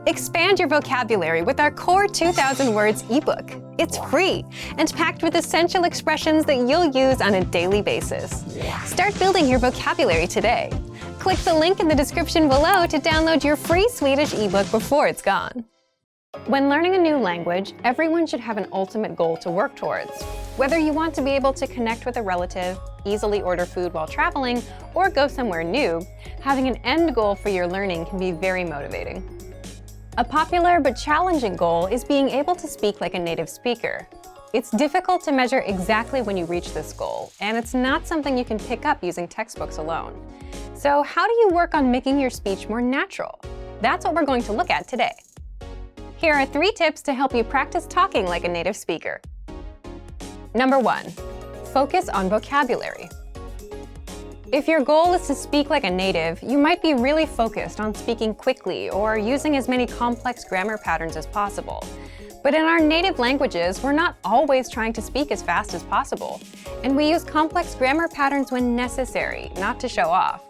Expand your vocabulary with our Core 2000 Words ebook. It's free and packed with essential expressions that you'll use on a daily basis. Start building your vocabulary today. Click the link in the description below to download your free Swedish ebook before it's gone. When learning a new language, everyone should have an ultimate goal to work towards. Whether you want to be able to connect with a relative, easily order food while traveling, or go somewhere new, having an end goal for your learning can be very motivating. A popular but challenging goal is being able to speak like a native speaker. It's difficult to measure exactly when you reach this goal, and it's not something you can pick up using textbooks alone. So how do you work on making your speech more natural? That's what we're going to look at today. Here are 3 tips to help you practice talking like a native speaker. Number 1, focus on vocabulary. If your goal is to speak like a native, you might be really focused on speaking quickly or using as many complex grammar patterns as possible. But in our native languages, we're not always trying to speak as fast as possible, and we use complex grammar patterns when necessary, not to show off.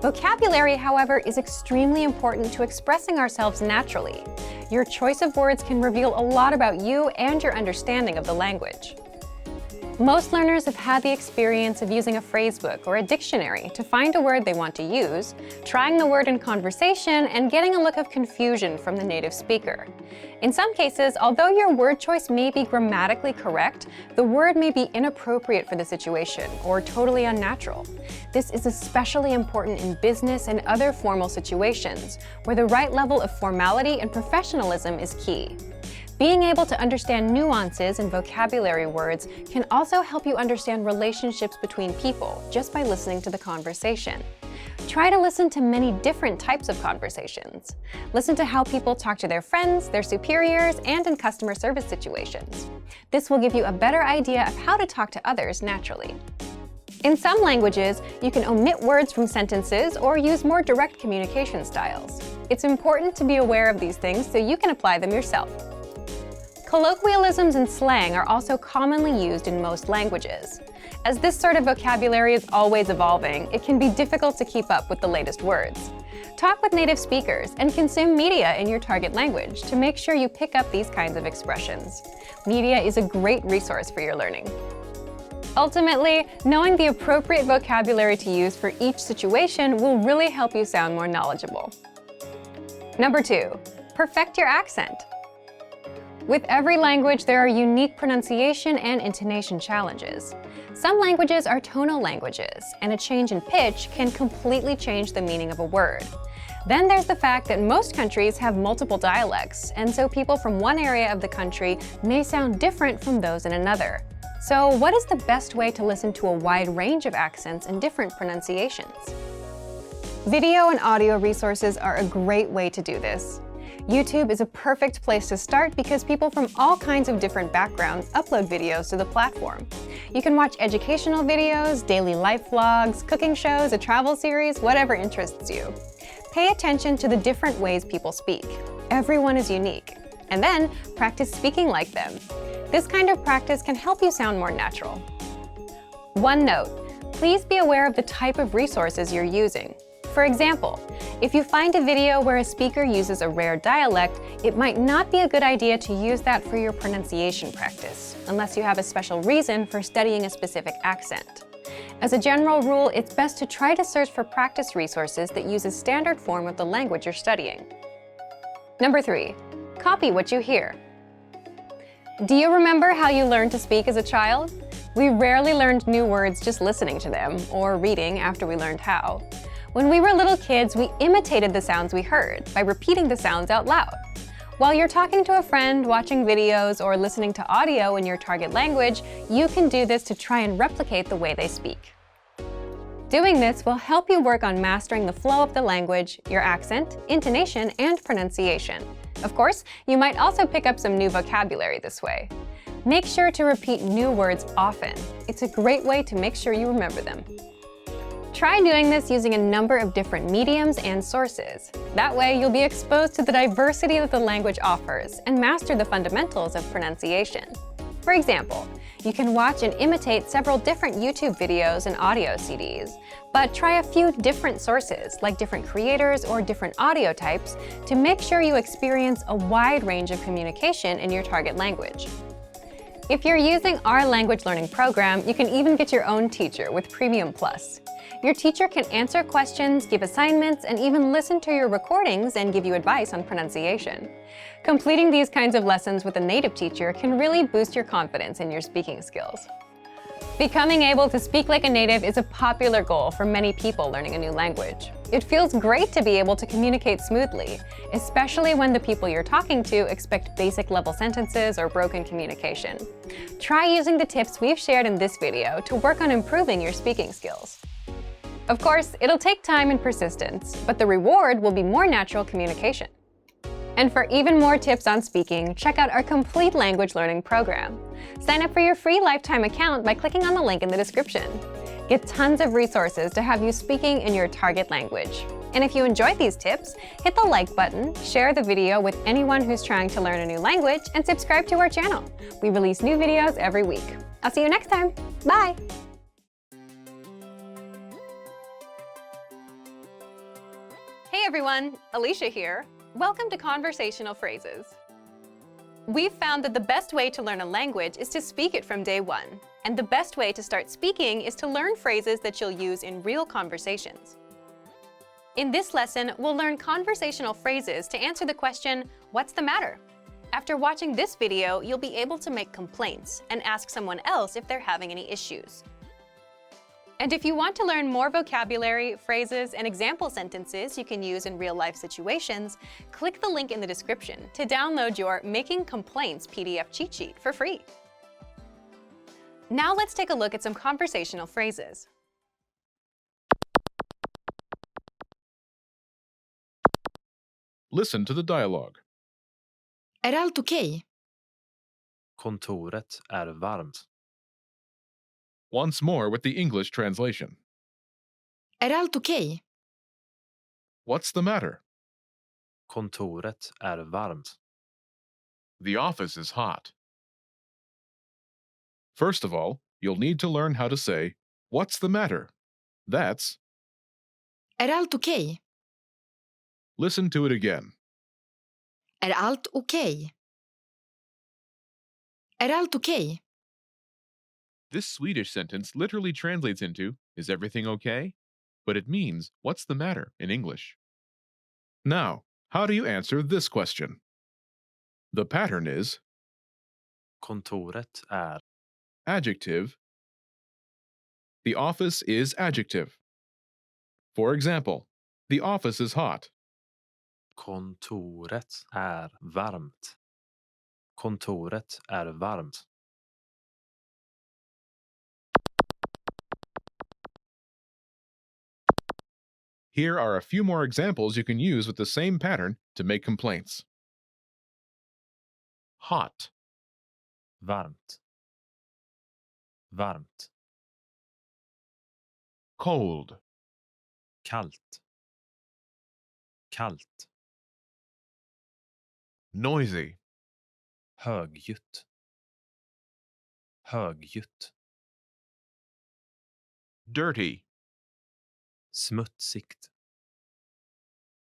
Vocabulary, however, is extremely important to expressing ourselves naturally. Your choice of words can reveal a lot about you and your understanding of the language. Most learners have had the experience of using a phrasebook or a dictionary to find a word they want to use, trying the word in conversation, and getting a look of confusion from the native speaker. In some cases, although your word choice may be grammatically correct, the word may be inappropriate for the situation or totally unnatural. This is especially important in business and other formal situations, where the right level of formality and professionalism is key. Being able to understand nuances in vocabulary words can also help you understand relationships between people just by listening to the conversation. Try to listen to many different types of conversations. Listen to how people talk to their friends, their superiors, and in customer service situations. This will give you a better idea of how to talk to others naturally. In some languages, you can omit words from sentences or use more direct communication styles. It's important to be aware of these things so you can apply them yourself. Colloquialisms and slang are also commonly used in most languages. As this sort of vocabulary is always evolving, it can be difficult to keep up with the latest words. Talk with native speakers and consume media in your target language to make sure you pick up these kinds of expressions. Media is a great resource for your learning. Ultimately, knowing the appropriate vocabulary to use for each situation will really help you sound more knowledgeable. Number 2, perfect your accent. With every language, there are unique pronunciation and intonation challenges. Some languages are tonal languages, and a change in pitch can completely change the meaning of a word. Then there's the fact that most countries have multiple dialects, and so people from one area of the country may sound different from those in another. So what is the best way to listen to a wide range of accents and different pronunciations? Video and audio resources are a great way to do this. YouTube is a perfect place to start because people from all kinds of different backgrounds upload videos to the platform. You can watch educational videos, daily life vlogs, cooking shows, a travel series, whatever interests you. Pay attention to the different ways people speak. Everyone is unique. And then practice speaking like them. This kind of practice can help you sound more natural. One note, please be aware of the type of resources you're using. For example, if you find a video where a speaker uses a rare dialect, it might not be a good idea to use that for your pronunciation practice, unless you have a special reason for studying a specific accent. As a general rule, it's best to try to search for practice resources that use a standard form of the language you're studying. Number 3, copy what you hear. Do you remember how you learned to speak as a child? We rarely learned new words just listening to them, or reading after we learned how. When we were little kids, we imitated the sounds we heard by repeating the sounds out loud. While you're talking to a friend, watching videos, or listening to audio in your target language, you can do this to try and replicate the way they speak. Doing this will help you work on mastering the flow of the language, your accent, intonation, and pronunciation. Of course, you might also pick up some new vocabulary this way. Make sure to repeat new words often. It's a great way to make sure you remember them. Try doing this using a number of different mediums and sources. That way, you'll be exposed to the diversity that the language offers and master the fundamentals of pronunciation. For example, You can watch and imitate several different YouTube videos and audio CDs, but try a few different sources, like different creators or different audio types, to make sure you experience a wide range of communication in your target language. If you're using our language learning program, you can even get your own teacher with Premium Plus. Your teacher can answer questions, give assignments, and even listen to your recordings and give you advice on pronunciation. Completing these kinds of lessons with a native teacher can really boost your confidence in your speaking skills. Becoming able to speak like a native is a popular goal for many people learning a new language. It feels great to be able to communicate smoothly, especially when the people you're talking to expect basic level sentences or broken communication. Try using the tips we've shared in this video to work on improving your speaking skills. Of course, it'll take time and persistence, but the reward will be more natural communication. And for even more tips on speaking, check out our complete language learning program. Sign up for your free lifetime account by clicking on the link in the description. Get tons of resources to have you speaking in your target language. And if you enjoyed these tips, hit the like button, share the video with anyone who's trying to learn a new language, and subscribe to our channel. We release new videos every week. I'll see you next time. Bye! Hey everyone, Alicia here. Welcome to Conversational Phrases. We've found that the best way to learn a language is to speak it from day one. And the best way to start speaking is to learn phrases that you'll use in real conversations. In this lesson, we'll learn conversational phrases to answer the question, "What's the matter?" After watching this video, you'll be able to make complaints and ask someone else if they're having any issues. And if you want to learn more vocabulary, phrases, and example sentences you can use in real-life situations, click the link in the description to download your Making Complaints PDF cheat sheet for free. Now let's take a look at some conversational phrases. Listen to the dialogue. Är allt okej? Kontoret är varmt. Once more with the English translation. Är allt okej? What's the matter? Kontoret är varmt. The office is hot. First of all, you'll need to learn how to say, "What's the matter?" That's, Är allt okej? listen to it again. Är allt okej? Är allt okej? This Swedish sentence literally translates into, "Is everything okay?" But it means, "What's the matter?" in English. Now, how do you answer this question? The pattern is Kontoret är. adjective. The office is adjective. For example, the office is hot. Kontoret är varmt. Kontoret är varmt. Here are a few more examples you can use with the same pattern to make complaints. Hot, Varmt. Varmt. cold, Kallt. Kallt. noisy, Högljutt. Högljutt. dirty, Smutsigt.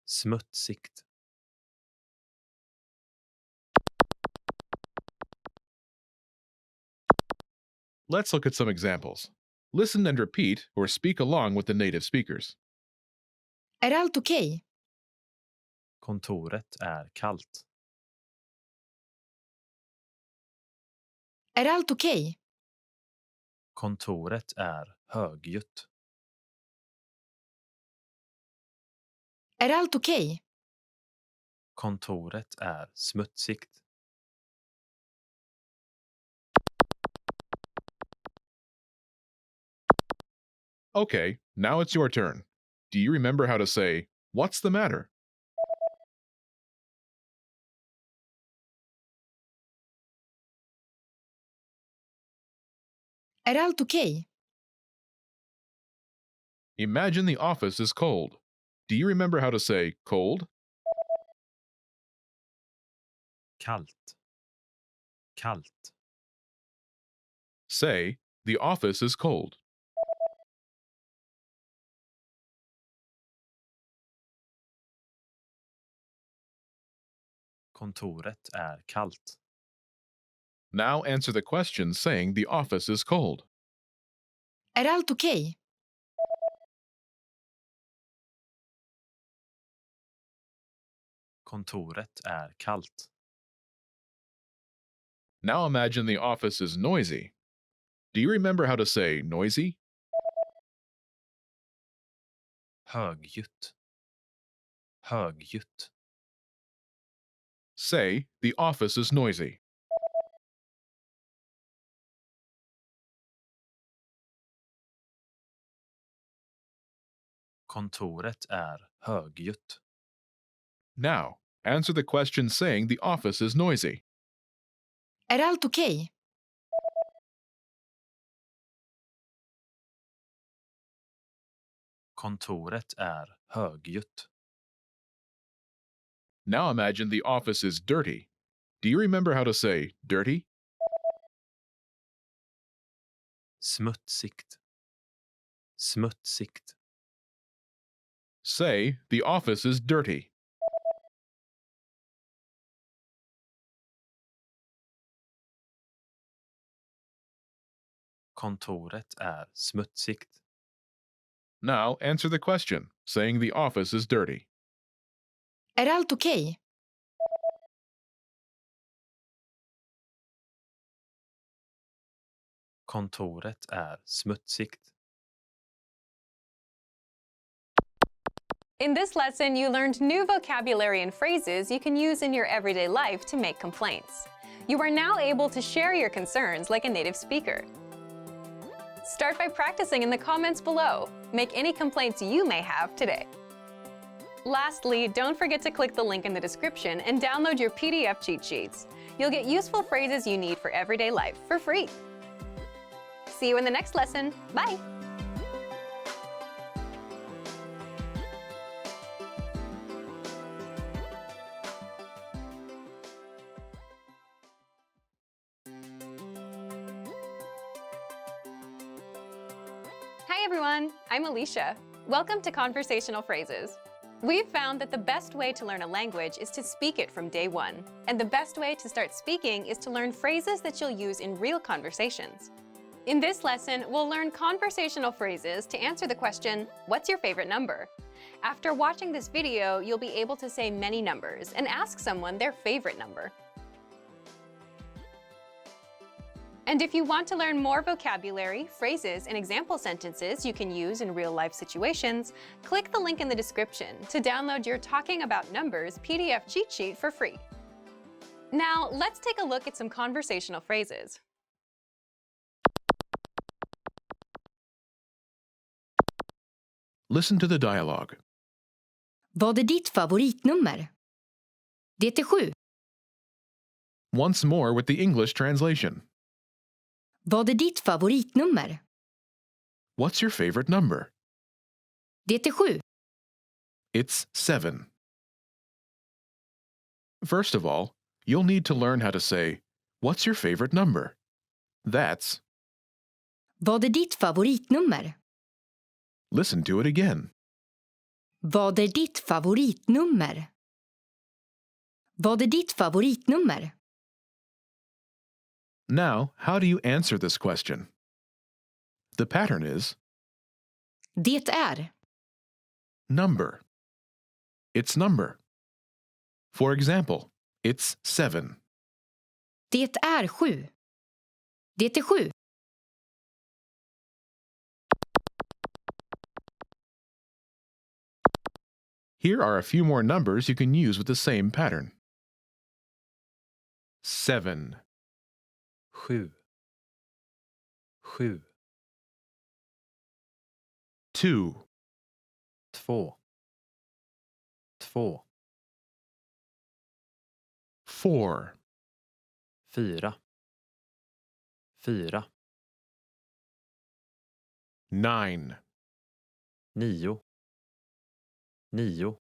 Smutsigt. Let's look at some examples. Listen and repeat or speak along with the native speakers. Är allt okej? Kontoret är kallt. Är allt okej? Kontoret är högljutt. Är allt okej? Kontoret är smutsigt. Okay, now it's your turn. Do you remember how to say, "What's the matter?" Är allt okej? Imagine the office is cold. Do you remember how to say cold? Kallt. Kallt. Say, the office is cold. Kontoret är kallt. Now answer the question saying the office is cold. Är allt okej? Kontoret är kallt. Now imagine the office is noisy. Do you remember how to say noisy? Högljutt. Högljutt. Say, the office is noisy. Kontoret är högljutt. Now, answer the question saying the office is noisy. Är allt okej? Kontoret är högljutt. Now imagine the office is dirty. Do you remember how to say dirty? Smutsigt. Smutsigt. Say, the office is dirty. Kontoret är smutsigt. Now answer the question saying the office is dirty. Är allt okej? Kontoret är smutsigt. In this lesson, you learned new vocabulary and phrases you can use in your everyday life to make complaints. You are now able to share your concerns like a native speaker. Start by practicing in the comments below. Make any complaints you may have today. Lastly, don't forget to click the link in the description and download your PDF cheat sheets. You'll get useful phrases you need for everyday life for free. See you in the next lesson. Bye! Hi everyone, I'm Alicia. Welcome to Conversational Phrases. We've found that the best way to learn a language is to speak it from day one. And the best way to start speaking is to learn phrases that you'll use in real conversations. In this lesson, we'll learn conversational phrases to answer the question, what's your favorite number? After watching this video, you'll be able to say many numbers and ask someone their favorite number. And if you want to learn more vocabulary, phrases, and example sentences you can use in real-life situations, click the link in the description to download your Talking About Numbers PDF cheat sheet for free. Now, let's take a look at some conversational phrases. Listen to the dialogue. Vad är ditt favoritnummer? Det är 7. Once more with the English translation. Vad är ditt favoritnummer? What's your favorite number? Det är 7. It's 7. First of all, you'll need to learn how to say, what's your favorite number? That's, Vad är ditt favoritnummer? listen to it again. Vad är ditt favoritnummer? Vad är ditt favoritnummer? Now, how do you answer this question? The pattern is Det är. number. It's number. For example, it's 7. Det är 7. Det är 7. Here are a few more numbers you can use with the same pattern. 7, 7. 7. 2, 2. 2. 4, 4. 4. 9, 9. 9.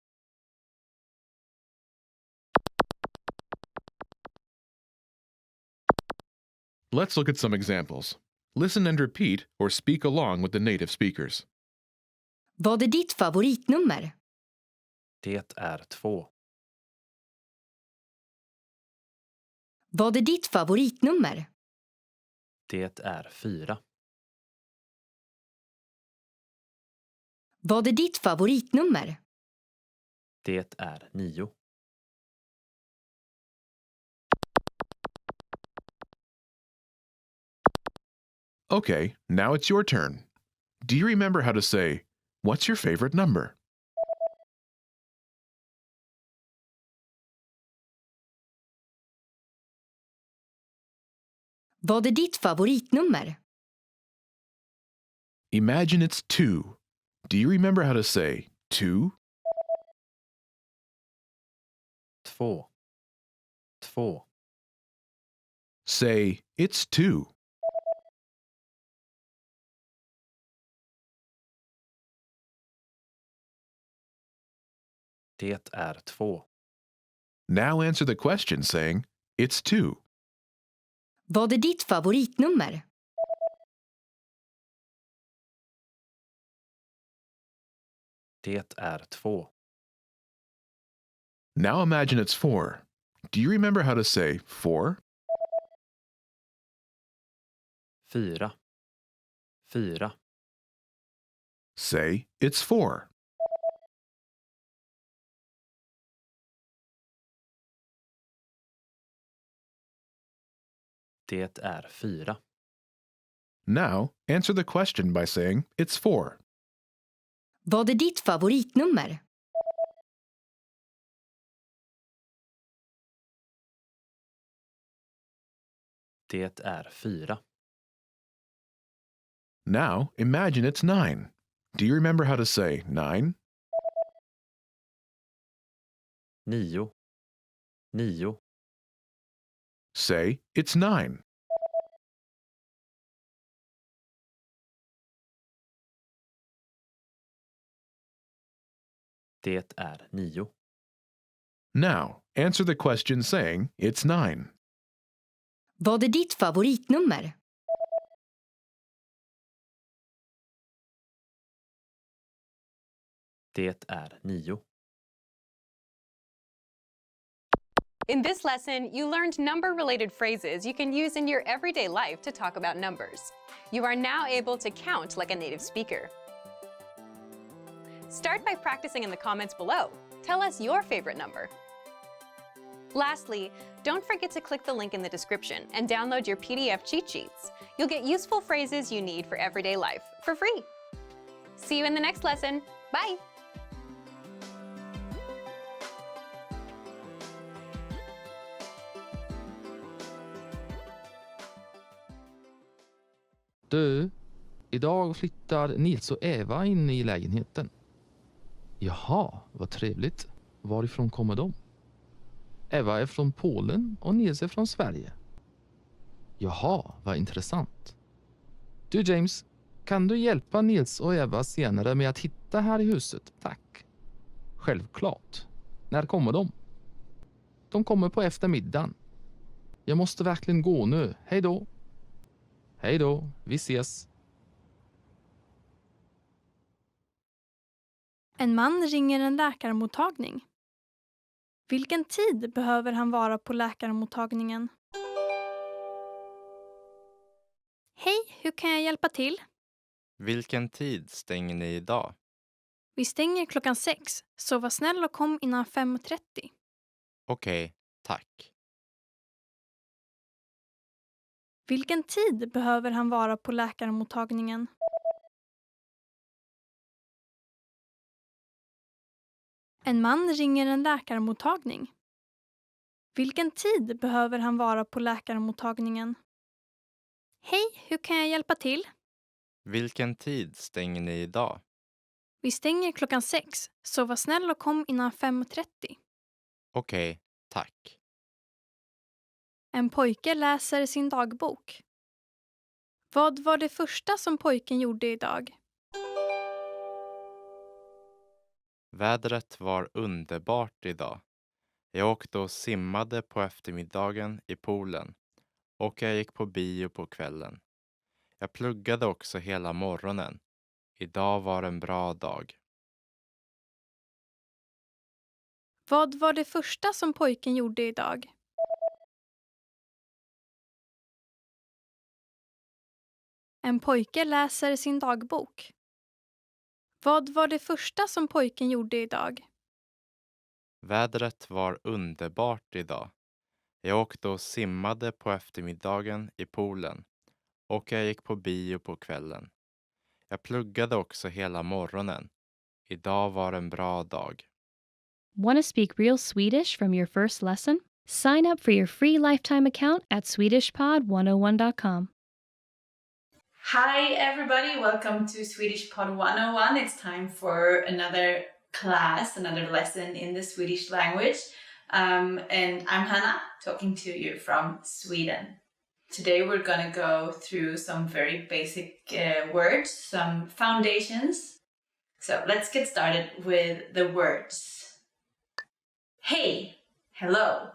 Let's look at some examples. Listen and repeat or speak along with the native speakers. Vad är ditt favoritnummer? Det är 2. Vad är ditt favoritnummer? Det är 4. Vad är ditt favoritnummer? Det är 9. Okay, now it's your turn. Do you remember how to say, "What's your favorite number?" Vad är ditt favoritnummer? Imagine it's 2. Do you remember how to say 2? 2. 2. Say, "It's 2." Det är 2. Now answer the question saying, "It's 2." Vad är ditt favoritnummer? Det är 2. Now imagine it's 4. Do you remember how to say 4? 4. 4. Say, "It's 4." Det är 4. Now answer the question by saying, "It's 4." Vad är ditt favoritnummer? Det är 4. Now imagine it's 9. Do you remember how to say 9? 9. 9. Say, "It's 9." Det är 9. Now answer the question saying, "It's 9." Vad är ditt favoritnummer? Det är 9. In this lesson, you learned number-related phrases you can use in your everyday life to talk about numbers. You are now able to count like a native speaker. Start by practicing in the comments below. Tell us your favorite number. Lastly, don't forget to click the link in the description and download your PDF cheat sheets. You'll get useful phrases you need for everyday life for free. See you in the next lesson. Bye! Du, idag flyttar Nils och Eva in i lägenheten. Jaha, vad trevligt. Varifrån kommer de? Eva är från Polen och Nils är från Sverige. Jaha, vad intressant. Du James, kan du hjälpa Nils och Eva senare med att hitta här i huset? Tack. Självklart. När kommer de? De kommer på eftermiddagen. Jag måste verkligen gå nu. Hej då. Hej då, vi ses. En man ringer en läkarmottagning. Vilken tid behöver han vara på läkarmottagningen? Hej, hur kan jag hjälpa till? Vilken tid stänger ni idag? Vi stänger 6:00, så var snäll och kom innan 5:30. Okej, tack. Vilken tid behöver han vara på läkarmottagningen? En man ringer en läkarmottagning. Vilken tid behöver han vara på läkarmottagningen? Hej, hur kan jag hjälpa till? Vilken tid stänger ni idag? Vi stänger 6:00, så var snäll och kom innan 5:30. Okej, tack. En pojke läser sin dagbok. Vad var det första som pojken gjorde idag? Vädret var underbart idag. Jag åkte och simmade på eftermiddagen i poolen och jag gick på bio på kvällen. Jag pluggade också hela morgonen. Idag var en bra dag. Vad var det första som pojken gjorde idag? En pojke läser sin dagbok. Vad var det första som pojken gjorde idag? Vädret var underbart idag. Jag åkte och simmade på eftermiddagen i poolen och jag gick på bio på kvällen. Jag pluggade också hela morgonen. Idag var en bra dag. Want to speak real Swedish from your first lesson? Sign up for your free lifetime account at SwedishPod101.com. Hi everybody, welcome to Swedish Pod 101. It's time for another class, another lesson in the Swedish language. And I'm Hannah, talking to you from Sweden. Today we're going to go through some very basic words, some foundations. So let's get started with the words. Hey, hello.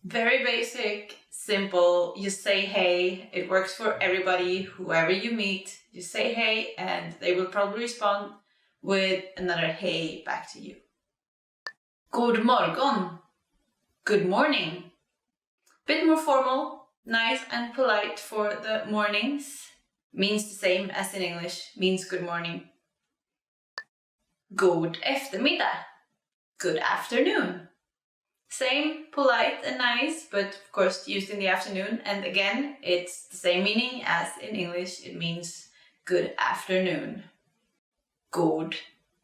Very basic, simple. You say hey, it works for everybody, whoever you meet. You say hey and they will probably respond with another hey back to you. God morgon. Good morning. Bit more formal, nice and polite for the mornings. Means the same as in English, means good morning. God eftermiddag. Good afternoon. Same, polite and nice, but of course used in the afternoon. And again, it's the same meaning as in English. It means good afternoon. God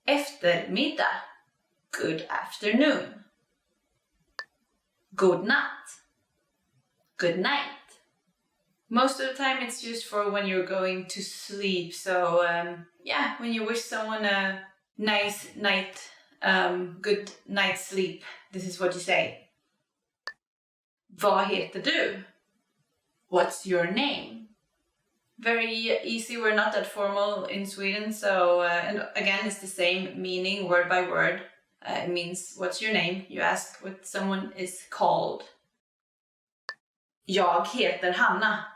eftermiddag. Good afternoon. God natt. Good night. Most of the time it's used for when you're going to sleep. So when you wish someone a nice night, good night's sleep, this is what you say. Vad heter du? What's your name? Very easy, we're not that formal in Sweden, so and again it's the same meaning word by word. It means what's your name? You ask what someone is called. Jag heter Hanna.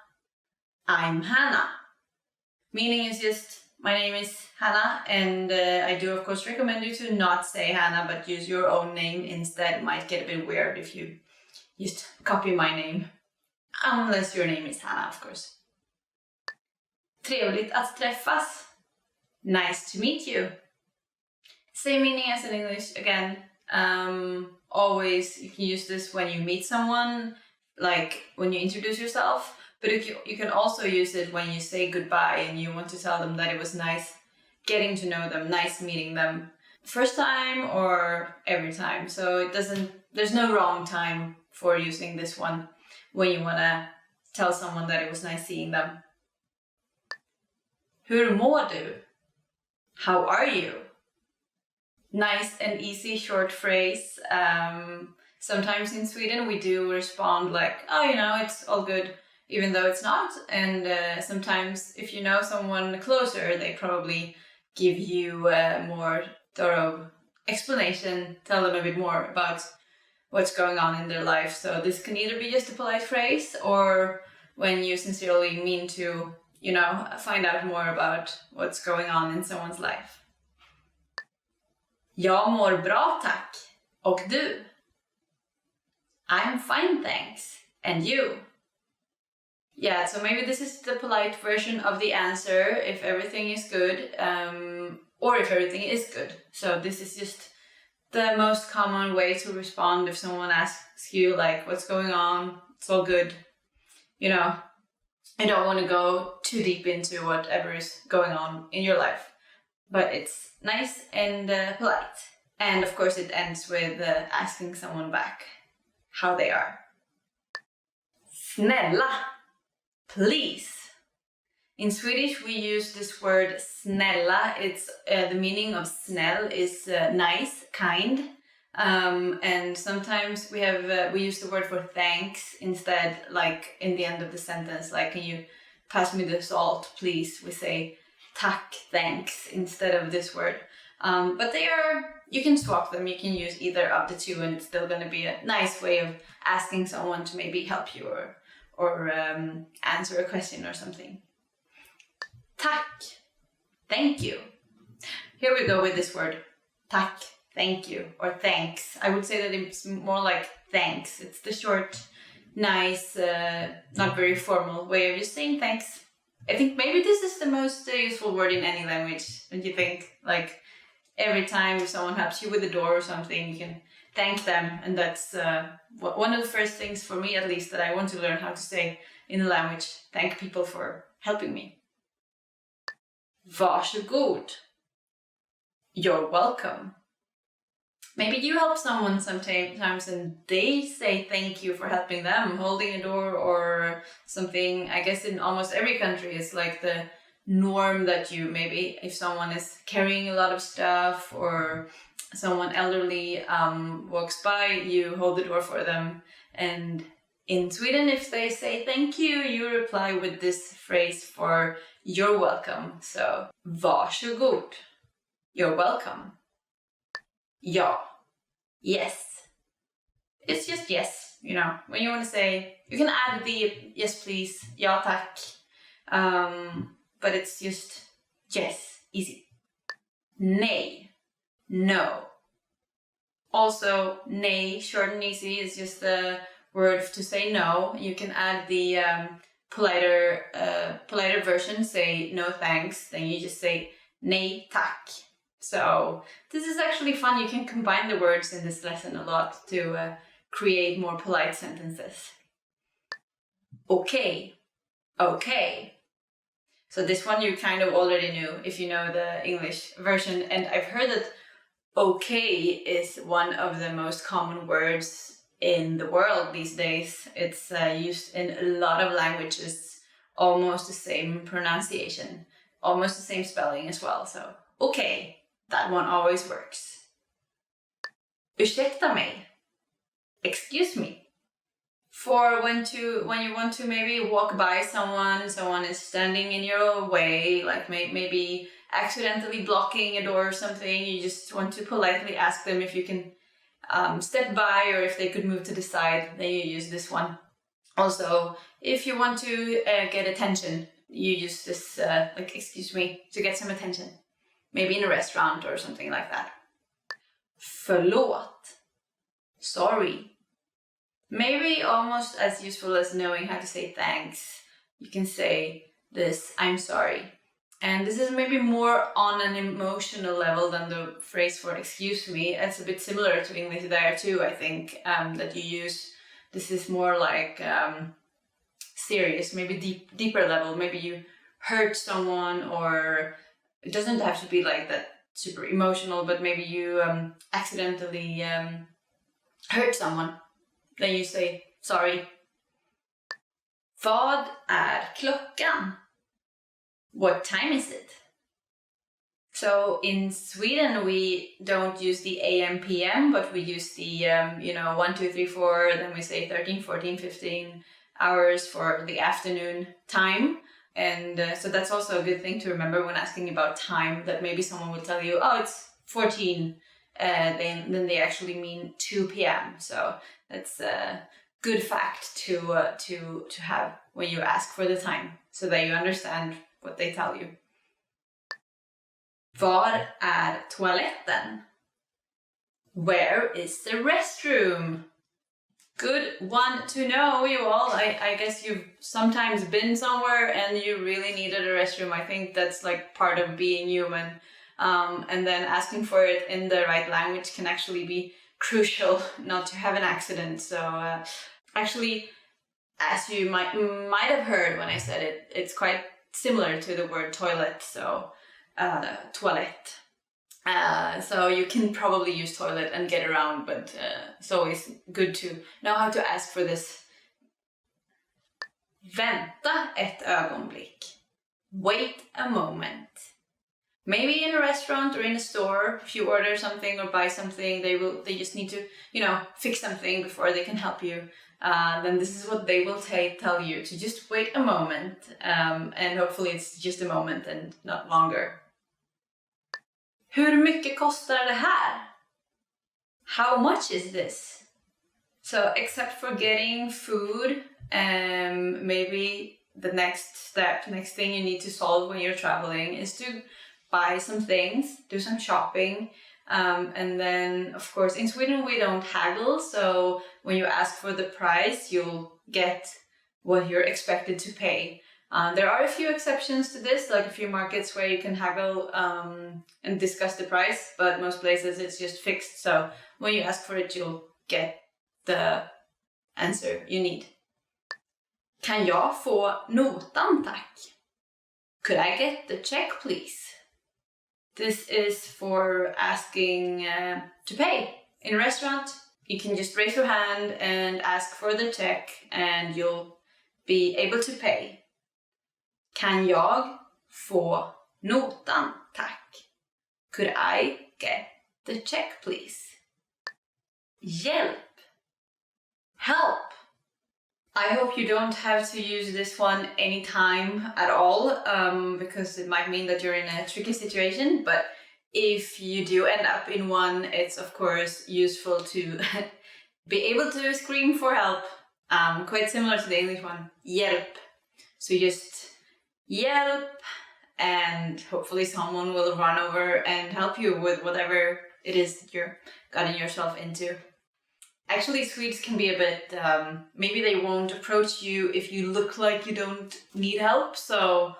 I'm Hannah. Meaning is just my name is Hannah, and I do of course recommend you to not say Hannah but use your own name instead. It might get a bit weird if you just copy my name. Unless your name is Hannah, of course. Trevligt att träffas. Nice to meet you. Same meaning as in English again. Always you can use this when you meet someone, like when you introduce yourself. But you can also use it when you say goodbye and you want to tell them that it was nice getting to know them, nice meeting them. First time or every time. So there's no wrong time for using this one when you want to tell someone that it was nice seeing them. Hur mår du? How are you? Nice and easy short phrase. Sometimes in Sweden we do respond like, oh, it's all good, even though it's not. And sometimes if you know someone closer, they probably give you a more thorough explanation, tell them a bit more about what's going on in their life. So this can either be just a polite phrase or when you sincerely mean to, find out more about what's going on in someone's life. Jag mår bra tack. Och du? I'm fine thanks. And you? Yeah, so maybe this is the polite version of the answer if everything is good, or if everything is good. So this is just the most common way to respond if someone asks you like, what's going on? It's all good. I don't want to go too deep into whatever is going on in your life, but it's nice and polite. And of course it ends with asking someone back how they are. Snälla. Please. In Swedish we use this word snälla. It's the meaning of snäll is nice, kind. And sometimes we use the word for thanks instead, like in the end of the sentence, like, can you pass me the salt, please? We say tack, thanks, instead of this word. But you can swap them, you can use either of the two and it's still going to be a nice way of asking someone to maybe help you or answer a question or something. tack, thank you. Here we go with this word, tack, thank you, or thanks. I would say that it's more like thanks. It's the short, nice, not very formal way of just saying thanks. I think maybe this is the most useful word in any language, don't you think? Like every time if someone helps you with the door or something, you can thank them. And that's one of the first things for me, at least, that I want to learn how to say in the language. Thank people for helping me. Varsågod. You're welcome. Maybe you help someone sometimes and they say thank you for helping them, holding a door or something. I guess in almost every country it's like the norm that you, maybe if someone is carrying a lot of stuff or someone elderly walks by, you hold the door for them. And in Sweden, if they say thank you, you reply with this phrase for you're welcome. So, varsågod. You're welcome. Ja. Yes. It's just yes, you know. When you want to say, you can add the yes please, ja tack. But it's just yes, easy. Nej. No. Also, nej, short and easy, is just the word to say no. You can add the politer version, say no thanks, then you just say nej tack. So this is actually fun. You can combine the words in this lesson a lot to create more polite sentences. Okay. Okay. So this one you kind of already knew if you know the English version. And I've heard that okay is one of the most common words in the world these days. It's used in a lot of languages, almost the same pronunciation, almost the same spelling as well. So, okay. That one always works. Ursäkta mig. Excuse me. For when you want to maybe walk by someone is standing in your way, like maybe accidentally blocking a door or something, you just want to politely ask them if you can step by or if they could move to the side, then you use this one. Also, if you want to get attention, you use this, like, excuse me, to get some attention. Maybe in a restaurant or something like that. Förlåt. Sorry. Maybe almost as useful as knowing how to say thanks. You can say this, I'm sorry. And this is maybe more on an emotional level than the phrase for excuse me. It's a bit similar to English there too, I think, that you use. This is more like serious, maybe deeper level. Maybe you hurt someone, or it doesn't have to be like that super emotional, but maybe you accidentally hurt someone. Then you say sorry. Vad är klockan? What time is it? So in Sweden we don't use the AM PM, but we use the 1, 2, 3, 4, then we say 13, 14, 15 hours for the afternoon time. And so that's also a good thing to remember when asking about time, that maybe someone will tell you, oh, it's 14, then they actually mean 2 p.m. So that's a good fact to have when you ask for the time, so that you understand what they tell you. Var är toaletten? Where is the restroom? Good one to know, you all. I guess you've sometimes been somewhere and you really needed a restroom. I think that's like part of being human. And then asking for it in the right language can actually be crucial not to have an accident. So actually, as you might have heard when I said it, it's quite similar to the word toilet. So toilette. So you can probably use toilet and get around, but it's always good to know how to ask for this. Vänta ett ögonblick. Wait a moment. Maybe in a restaurant or in a store, if you order something or buy something, they just need to, fix something before they can help you. Then this is what they will tell you, to just wait a moment. And hopefully it's just a moment and not longer. Hur mycket kostar det här? How much is this? So except for getting food, maybe the next thing you need to solve when you're traveling is to buy some things, do some shopping. And then, of course, in Sweden we don't haggle, so when you ask for the price, you'll get what you're expected to pay. There are a few exceptions to this, like a few markets where you can haggle and discuss the price, but most places it's just fixed, so when you ask for it, you'll get the answer you need. Kan jag få notan, tack? Could I get the check, please? This is for asking to pay. In a restaurant, you can just raise your hand and ask for the check and you'll be able to pay. Kan jag få notan, tack? Could I get the check, please? Hjälp. Help. I hope you don't have to use this one anytime at all, because it might mean that you're in a tricky situation, but if you do end up in one, it's of course useful to be able to scream for help, quite similar to the English one, hjälp. So just hjälp, and hopefully someone will run over and help you with whatever it is that you're getting yourself into. Actually, Swedes can be a bit, maybe they won't approach you if you look like you don't need help, so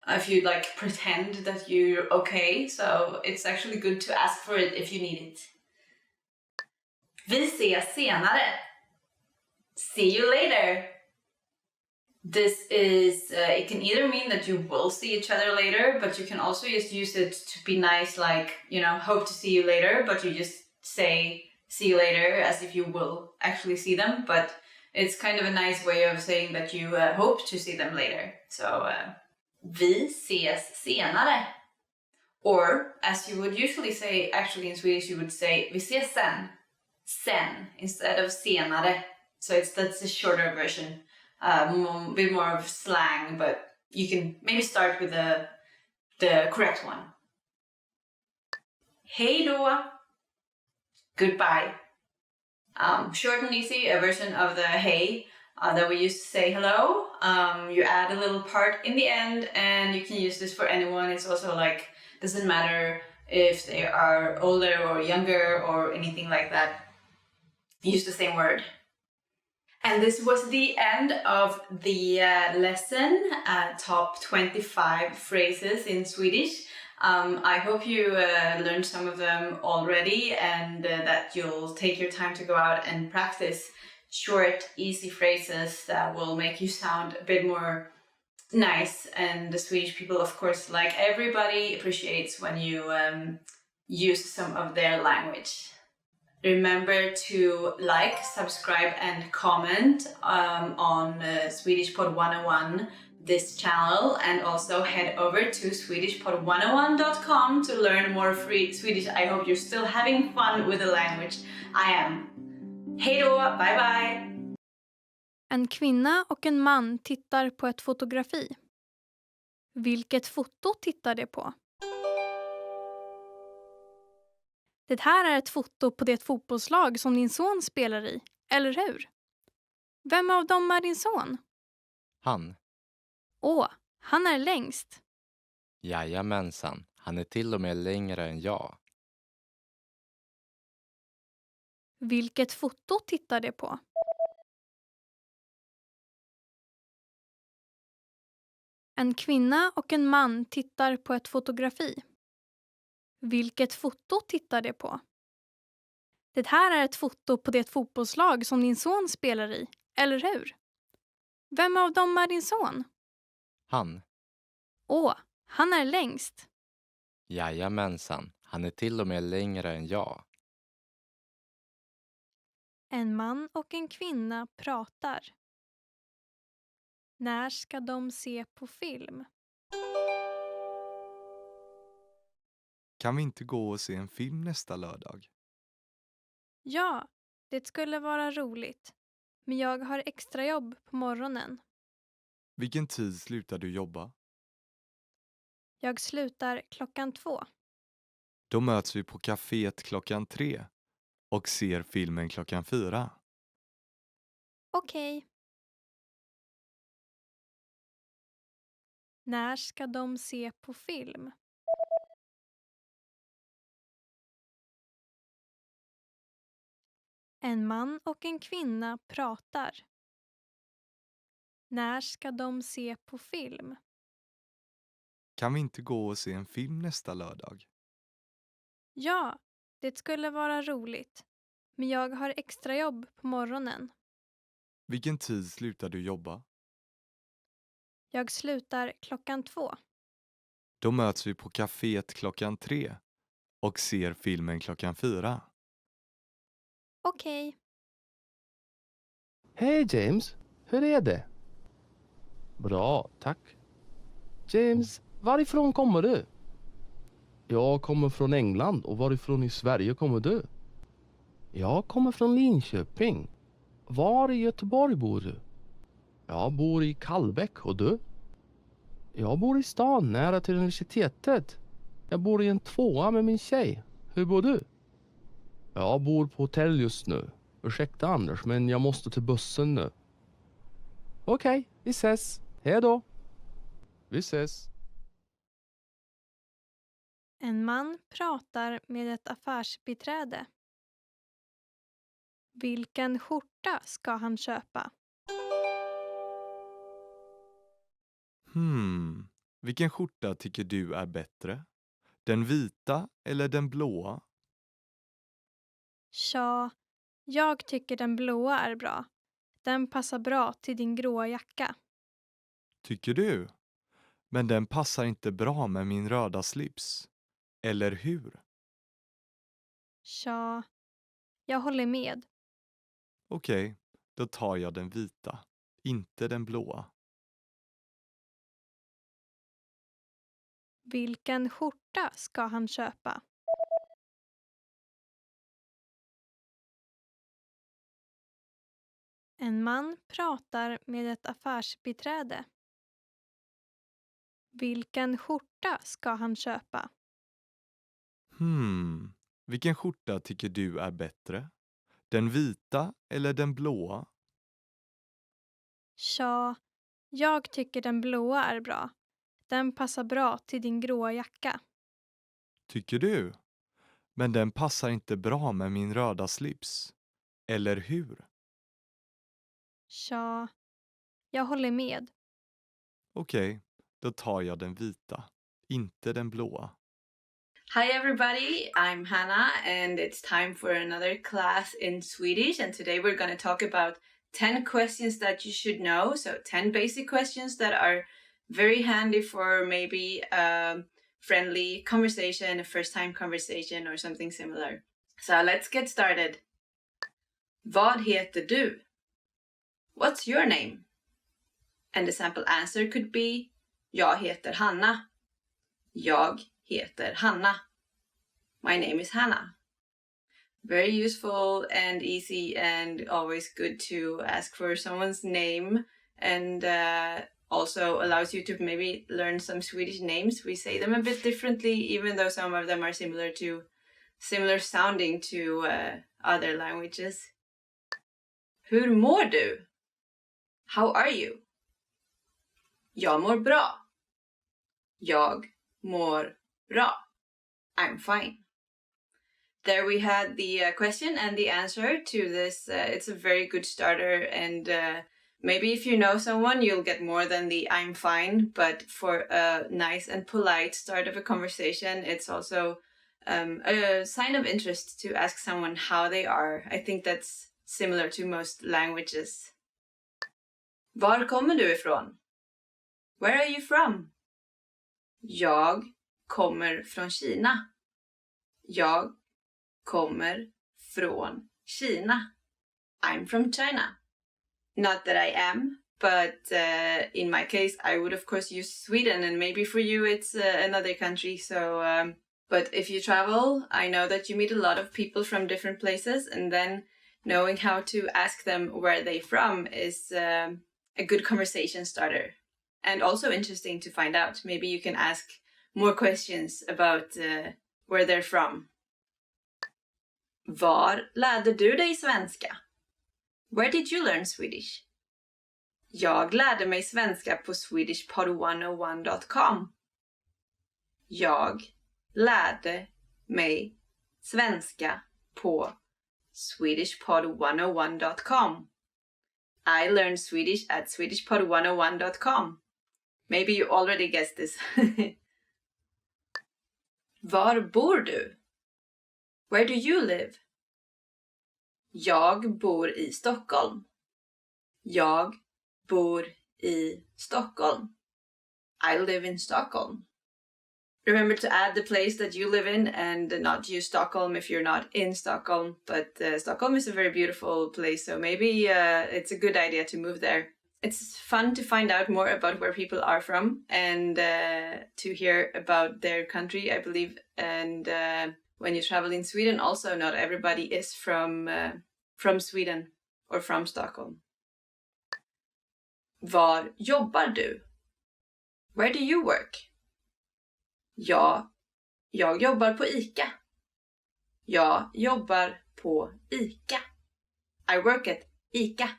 if you like pretend that you're okay, so it's actually good to ask for it if you need it. Vi ses senare. See you later. This is, it can either mean that you will see each other later, but you can also just use it to be nice, like, you know, hope to see you later, but you just say see you later as if you will actually see them, but it's kind of a nice way of saying that you hope to see them later. So, vi ses senare. Or, as you would usually say, actually in Swedish you would say vi ses sen. Sen, instead of senare. So that's a shorter version. A bit more of slang, but you can maybe start with the correct one. Hej då. Goodbye. Short and easy, a version of the hey that we used to say hello. You add a little part in the end, and you can use this for anyone. It's also like, doesn't matter if they are older or younger or anything like that. Use the same word. And this was the end of the lesson, top 25 phrases in Swedish. I hope you learned some of them already, and that you'll take your time to go out and practice short, easy phrases that will make you sound a bit more nice. And the Swedish people, of course, like everybody, appreciates when you use some of their language. Remember to like, subscribe and comment on Swedish Pod 101, this channel, and also head over to swedishpod101.com to learn more free Swedish. I hope you're still having fun with the language. I am. Hej då, bye bye! En kvinna och en man tittar på ett fotografi. Vilket foto tittar de på? Det här är ett foto på det fotbollslag som din son spelar i, eller hur? Vem av dem är din son? Han. Åh, han är längst. Jajamensan, han är till och med längre än jag. Vilket foto tittar de på? En kvinna och en man tittar på ett fotografi. Vilket foto tittar de på? Det här är ett foto på det fotbollslag som din son spelar i, eller hur? Vem av dem är din son? Han. Åh, han är längst. Jajamensan, han är till och med längre än jag. En man och en kvinna pratar. När ska de se på film? Kan vi inte gå och se en film nästa lördag? Ja, det skulle vara roligt. Men jag har extra jobb på morgonen. Vilken tid slutar du jobba? Jag slutar 2:00. Då möts vi på kaféet 3:00 och ser filmen 4:00. Okej. När ska de se på film? En man och en kvinna pratar. När ska de se på film? Kan vi inte gå och se en film nästa lördag? Ja, det skulle vara roligt. Men jag har extrajobb på morgonen. Vilken tid slutar du jobba? Jag slutar 2:00. Då möts vi på kaféet 3:00 och ser filmen 4:00. Okej. Hej James, hur är det? Bra, tack. James, varifrån kommer du? Jag kommer från England, och varifrån i Sverige kommer du? Jag kommer från Linköping. Var i Göteborg bor du? Jag bor i Kallbäck, och du? Jag bor i stan nära till universitetet. Jag bor i en 2:a med min tjej. Hur bor du? Jag bor på hotell just nu. Ursäkta Anders, men jag måste till bussen nu. Okej, vi ses. Hej då. Vi ses. En man pratar med ett affärsbiträde. Vilken skjorta ska han köpa? Vilken skjorta tycker du är bättre? Den vita eller den blåa? Tja, jag tycker den blåa är bra. Den passar bra till din gråa jacka. Tycker du? Men den passar inte bra med min röda slips. Eller hur? Tja, jag håller med. Okej, då tar jag den vita, inte den blåa. Vilken skjorta ska han köpa? En man pratar med ett affärsbiträde. Vilken skjorta ska han köpa? Vilken skjorta tycker du är bättre? Den vita eller den blåa? Tja, jag tycker den blåa är bra. Den passar bra till din gråa jacka. Tycker du? Men den passar inte bra med min röda slips. Eller hur? Tja, jag håller med. Okej, då tar jag den vita, inte den blåa. Hi everybody, I'm Hannah and it's time for another class in Swedish, and today we're going to talk about 10 questions that you should know. So 10 basic questions that are very handy for maybe a friendly conversation, a first time conversation or something similar. So let's get started. Vad heter du? What's your name? And the sample answer could be Jag heter Hanna. Jag heter Hanna. My name is Hannah. Very useful and easy and always good to ask for someone's name, and also allows you to maybe learn some Swedish names. We say them a bit differently, even though some of them are similar sounding to other languages. Hur mår du? How are you? Jag mår bra. Jag mår bra. I'm fine. There we had the question and the answer to this. It's a very good starter, and maybe if you know someone, you'll get more than the I'm fine, but for a nice and polite start of a conversation, it's also a sign of interest to ask someone how they are. I think that's similar to most languages. Var kommer du ifrån? Where are you from? Jag kommer från Kina. Jag kommer från Kina. I'm from China. Not that I am, but in my case, I would of course use Sweden, and maybe for you it's another country. So, but if you travel, I know that you meet a lot of people from different places, and then knowing how to ask them where they're from is a good conversation starter. And also interesting to find out. Maybe you can ask more questions about where they're from. Var lärde du dig svenska? Where did you learn Swedish? Jag lärde mig svenska på swedishpod101.com. Jag lärde mig svenska på swedishpod101.com. I learned Swedish at swedishpod101.com. Maybe you already guessed this. Var bor du? Where do you live? Jag bor i Stockholm. Jag bor i Stockholm. I live in Stockholm. Remember to add the place that you live in and not use Stockholm if you're not in Stockholm. But Stockholm is a very beautiful place, so maybe it's a good idea to move there. It's fun to find out more about where people are from and to hear about their country, I believe. And when you travel in Sweden, also not everybody is from Sweden or from Stockholm. Var jobbar du? Where do you work? Ja, jag jobbar på ICA. Jag jobbar på ICA. I work at ICA.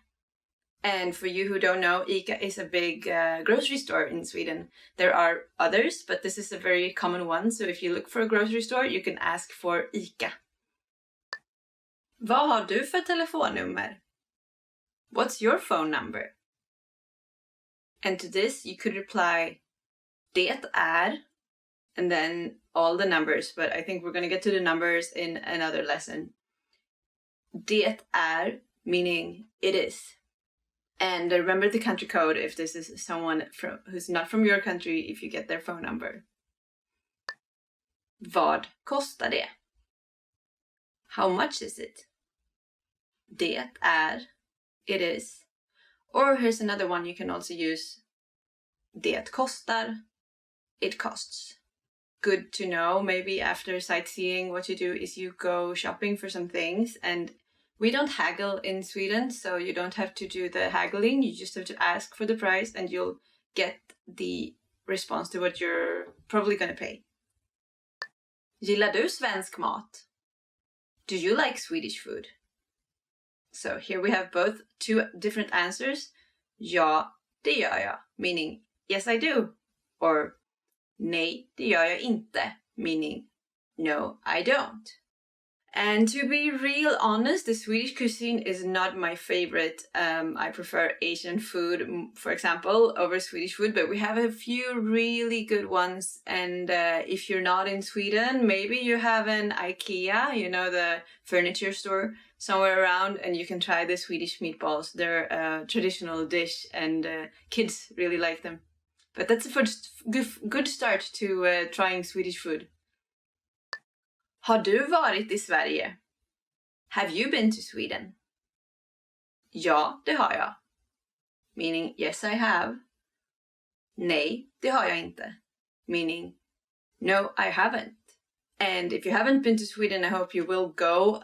And for you who don't know, ICA is a big grocery store in Sweden. There are others, but this is a very common one. So if you look for a grocery store, you can ask for ICA. Vad har du för telefonnummer? What's your phone number? And to this, you could reply, det är, and then all the numbers. But I think we're going to get to the numbers in another lesson. Det är, meaning it is. And remember the country code if this is someone who's not from your country, if you get their phone number. Vad kostar det? How much is it? Det är, it is. Or here's another one you can also use. Det kostar, it costs. Good to know. Maybe after sightseeing, what you do is you go shopping for some things, and we don't haggle in Sweden, so you don't have to do the haggling. You just have to ask for the price and you'll get the response to what you're probably going to pay. Gillar du svensk mat? Do you like Swedish food? So here we have both two different answers. Ja, det gör jag, meaning yes I do. Or nej, det gör jag inte, meaning no I don't. And to be real honest, the Swedish cuisine is not my favorite. I prefer Asian food, for example, over Swedish food, but we have a few really good ones. And if you're not in Sweden, maybe you have an IKEA, you know, the furniture store somewhere around, and you can try the Swedish meatballs. They're a traditional dish and kids really like them. But that's a first good start to trying Swedish food. Har du varit i Sverige? Have you been to Sweden? Ja, det har jag. Meaning yes I have. Nej, det har jag inte. Meaning no I haven't. And if you haven't been to Sweden, I hope you will go.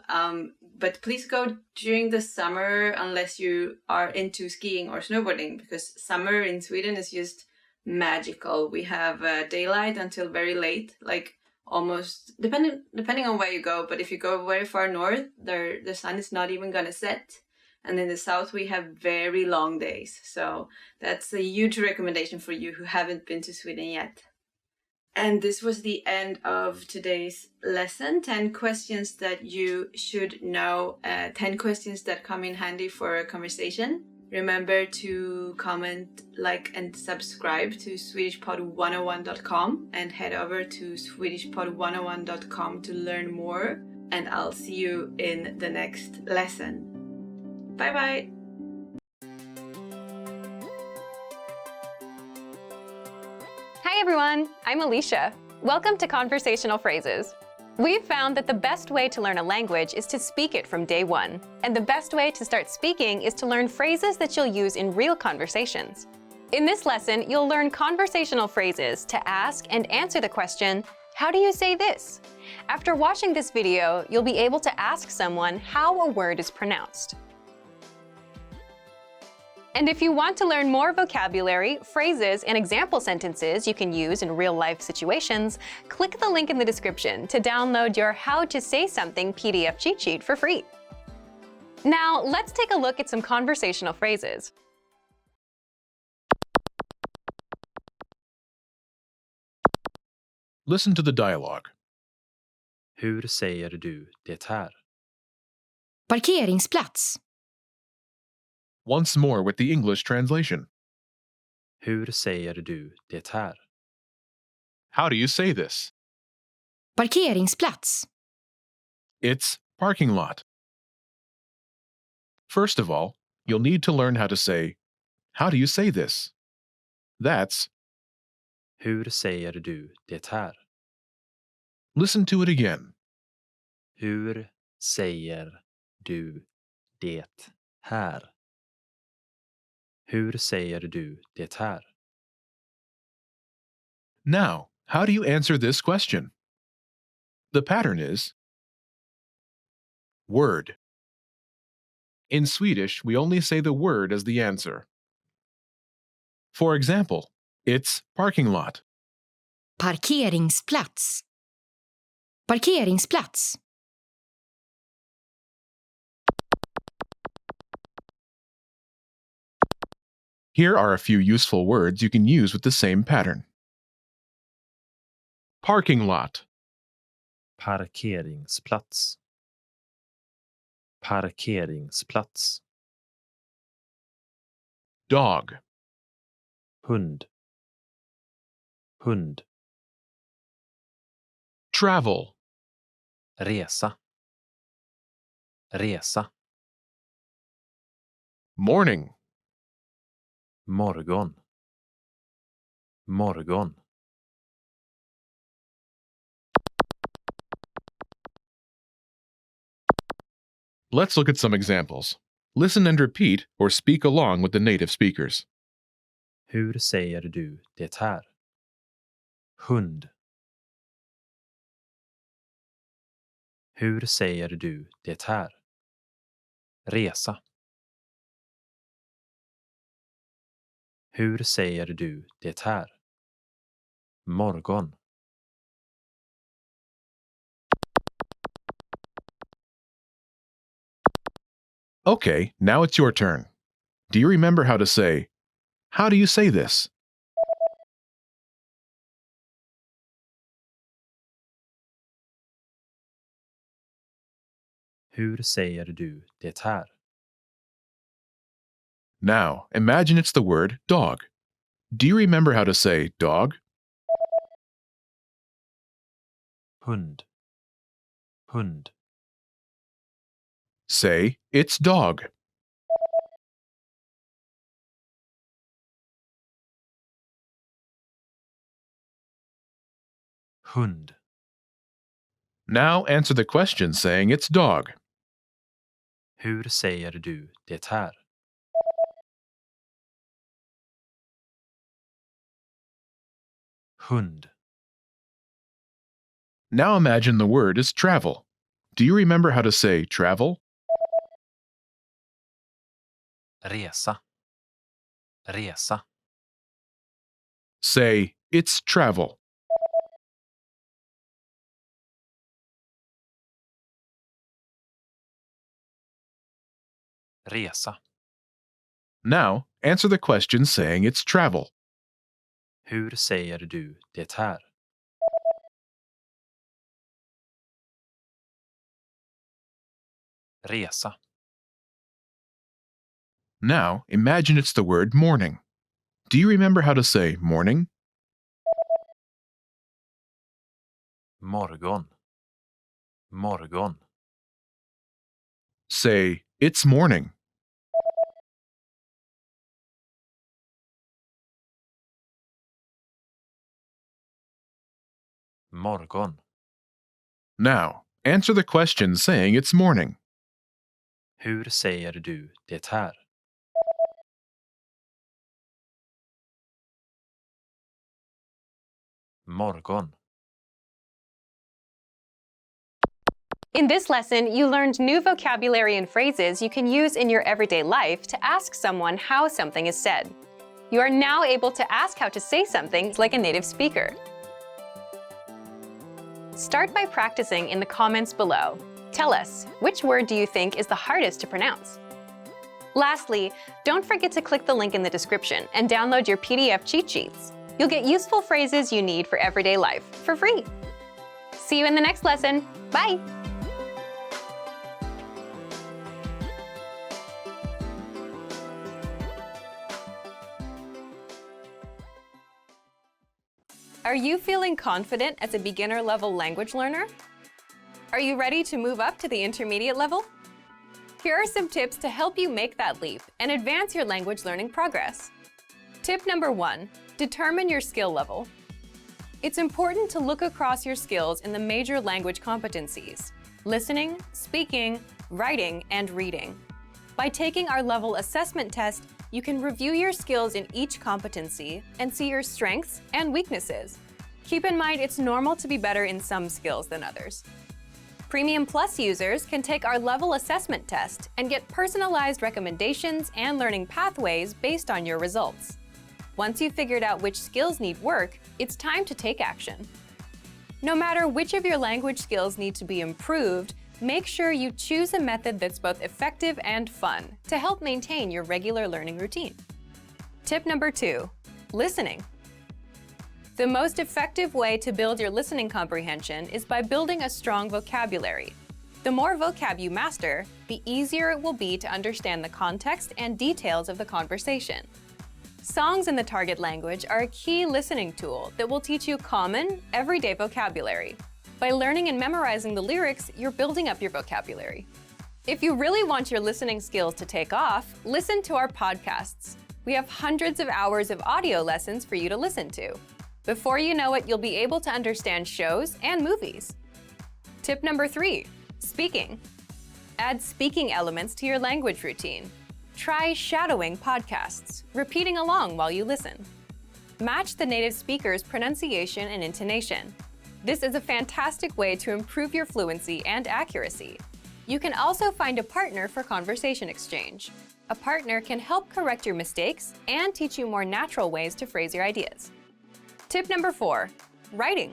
But please go during the summer unless you are into skiing or snowboarding, because summer in Sweden is just magical. We have daylight until very late, like almost depending on where you go. But if you go very far north, the sun is not even gonna set. And in the south, we have very long days. So that's a huge recommendation for you who haven't been to Sweden yet. And this was the end of today's lesson. 10 questions that you should know. 10 questions that come in handy for a conversation. Remember to comment, like, and subscribe to SwedishPod101.com and head over to SwedishPod101.com to learn more. And I'll see you in the next lesson. Bye bye! Hi everyone, I'm Alicia. Welcome to Conversational Phrases. We've found that the best way to learn a language is to speak it from day one. And the best way to start speaking is to learn phrases that you'll use in real conversations. In this lesson, you'll learn conversational phrases to ask and answer the question, how do you say this? After watching this video, you'll be able to ask someone how a word is pronounced. And if you want to learn more vocabulary, phrases, and example sentences you can use in real-life situations, click the link in the description to download your How to Say Something PDF cheat sheet for free. Now, let's take a look at some conversational phrases. Listen to the dialogue. Hur säger du det här? Parkeringsplats. Once more with the English translation. Hur säger du det här? How do you say this? Parkeringsplats. It's parking lot. First of all, you'll need to learn how to say, how do you say this? That's, Hur säger du det här? listen to it again. Hur säger du det här? Hur säger du det här? Now, how do you answer this question? The pattern is word. In Swedish, we only say the word as the answer. For example, it's parking lot. Parkeringsplats. Parkeringsplats. Here are a few useful words you can use with the same pattern. Parking lot, Parkeringsplats. Parkeringsplats. dog, Hund. Hund. travel, Resa. Resa. morning, Morgon. Morgon. Let's look at some examples. Listen and repeat or speak along with the native speakers. Hur säger du det här? Hund. Hur säger du det här? Resa. Hur säger du det här? Morgon. Okay, now it's your turn. Do you remember how to say, how do you say this? Hur säger du det här? Now, imagine it's the word dog. Do you remember how to say dog? Hund. Hund. Say, it's dog. Hund. Now answer the question saying it's dog. Hur säger du det här? Hund. Now imagine the word is travel. Do you remember how to say travel? Resa. Resa. Say, it's travel. Resa. Now, answer the question saying it's travel. Hur säger du det här? Resa. Now, imagine it's the word morning. Do you remember how to say morning? Morgon. Morgon. Say, it's morning. Morgon. Now, answer the question saying it's morning. Hur säger du det här? Morgon. In this lesson, you learned new vocabulary and phrases you can use in your everyday life to ask someone how something is said. You are now able to ask how to say something like a native speaker. Start by practicing in the comments below. Tell us, which word do you think is the hardest to pronounce? Lastly, don't forget to click the link in the description and download your PDF cheat sheets. You'll get useful phrases you need for everyday life for free. See you in the next lesson. Bye! Are you feeling confident as a beginner-level language learner? Are you ready to move up to the intermediate level? Here are some tips to help you make that leap and advance your language learning progress. Tip number 1, determine your skill level. It's important to look across your skills in the major language competencies: listening, speaking, writing, and reading. By taking our level assessment test, you can review your skills in each competency and see your strengths and weaknesses. Keep in mind it's normal to be better in some skills than others. Premium Plus users can take our level assessment test and get personalized recommendations and learning pathways based on your results. Once you've figured out which skills need work, it's time to take action. No matter which of your language skills need to be improved, make sure you choose a method that's both effective and fun to help maintain your regular learning routine. Tip number 2, listening. The most effective way to build your listening comprehension is by building a strong vocabulary. The more vocab you master, the easier it will be to understand the context and details of the conversation. Songs in the target language are a key listening tool that will teach you common, everyday vocabulary. By learning and memorizing the lyrics, you're building up your vocabulary. If you really want your listening skills to take off, listen to our podcasts. We have hundreds of hours of audio lessons for you to listen to. Before you know it, you'll be able to understand shows and movies. Tip number 3, speaking. Add speaking elements to your language routine. Try shadowing podcasts, repeating along while you listen. Match the native speaker's pronunciation and intonation. This is a fantastic way to improve your fluency and accuracy. You can also find a partner for conversation exchange. A partner can help correct your mistakes and teach you more natural ways to phrase your ideas. Tip number 4, writing.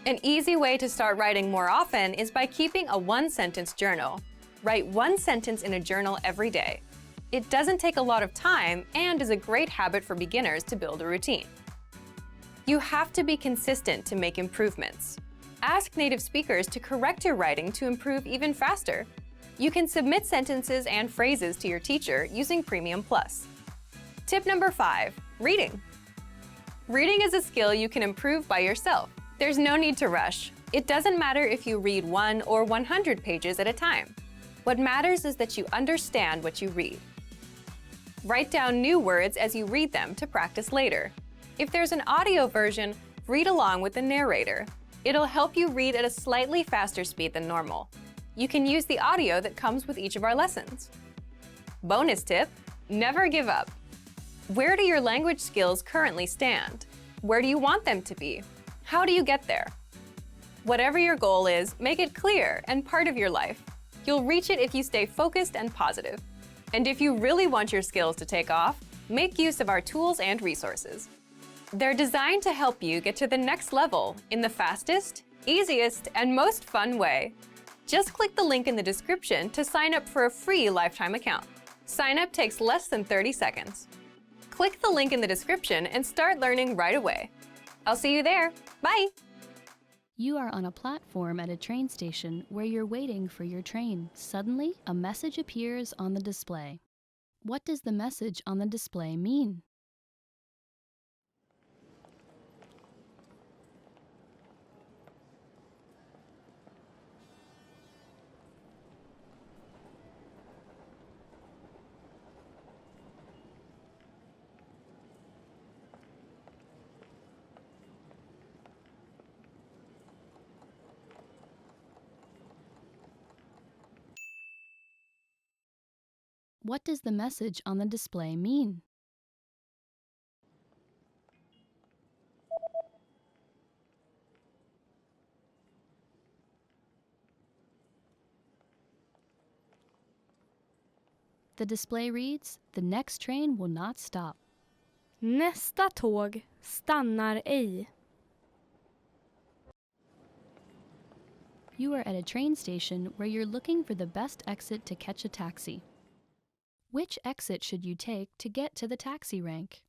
An easy way to start writing more often is by keeping a one-sentence journal. Write one sentence in a journal every day. It doesn't take a lot of time and is a great habit for beginners to build a routine. You have to be consistent to make improvements. Ask native speakers to correct your writing to improve even faster. You can submit sentences and phrases to your teacher using Premium Plus. Tip number 5, reading. Reading is a skill you can improve by yourself. There's no need to rush. It doesn't matter if you read 1 or 100 pages at a time. What matters is that you understand what you read. Write down new words as you read them to practice later. If there's an audio version, read along with the narrator. It'll help you read at a slightly faster speed than normal. You can use the audio that comes with each of our lessons. Bonus tip, never give up. Where do your language skills currently stand? Where do you want them to be? How do you get there? Whatever your goal is, make it clear and part of your life. You'll reach it if you stay focused and positive. And if you really want your skills to take off, make use of our tools and resources. They're designed to help you get to the next level in the fastest, easiest, and most fun way. Just click the link in the description to sign up for a free lifetime account. Sign up takes less than 30 seconds. Click the link in the description and start learning right away. I'll see you there. Bye! You are on a platform at a train station where you're waiting for your train. Suddenly, a message appears on the display. What does the message on the display mean? What does the message on the display mean? The display reads, "The next train will not stop." Nästa tåg stannar ej. You are at a train station where you're looking for the best exit to catch a taxi. Which exit should you take to get to the taxi rank?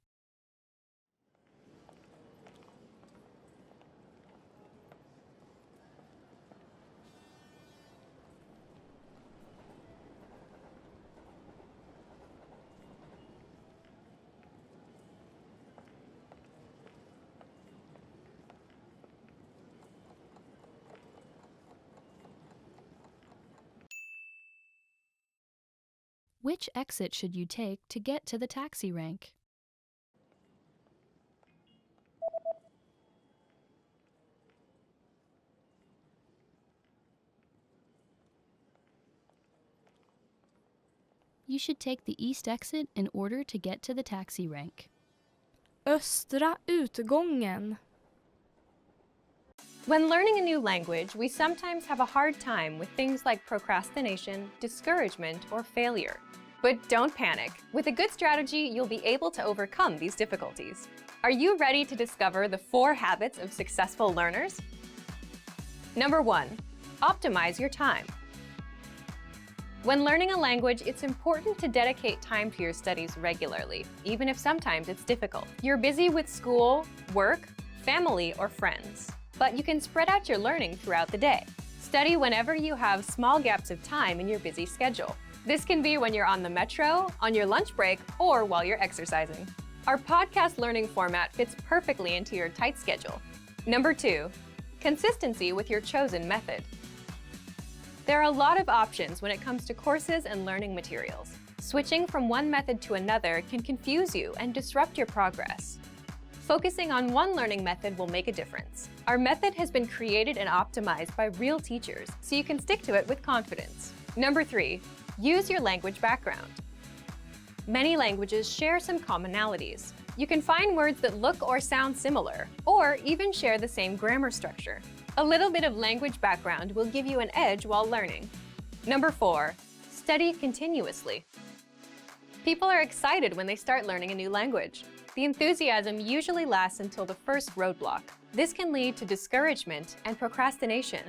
Which exit should you take to get to the taxi rank? You should take the east exit in order to get to the taxi rank. Östra utgången. When learning a new language, we sometimes have a hard time with things like procrastination, discouragement, or failure. But don't panic. With a good strategy, you'll be able to overcome these difficulties. Are you ready to discover the 4 habits of successful learners? Number 1, optimize your time. When learning a language, it's important to dedicate time to your studies regularly, even if sometimes it's difficult. You're busy with school, work, family, or friends. But you can spread out your learning throughout the day. Study whenever you have small gaps of time in your busy schedule. This can be when you're on the metro, on your lunch break, or while you're exercising. Our podcast learning format fits perfectly into your tight schedule. Number 2, consistency with your chosen method. There are a lot of options when it comes to courses and learning materials. Switching from one method to another can confuse you and disrupt your progress. Focusing on one learning method will make a difference. Our method has been created and optimized by real teachers, so you can stick to it with confidence. Number 3, use your language background. Many languages share some commonalities. You can find words that look or sound similar, or even share the same grammar structure. A little bit of language background will give you an edge while learning. Number 4, study continuously. People are excited when they start learning a new language. The enthusiasm usually lasts until the first roadblock. This can lead to discouragement and procrastination.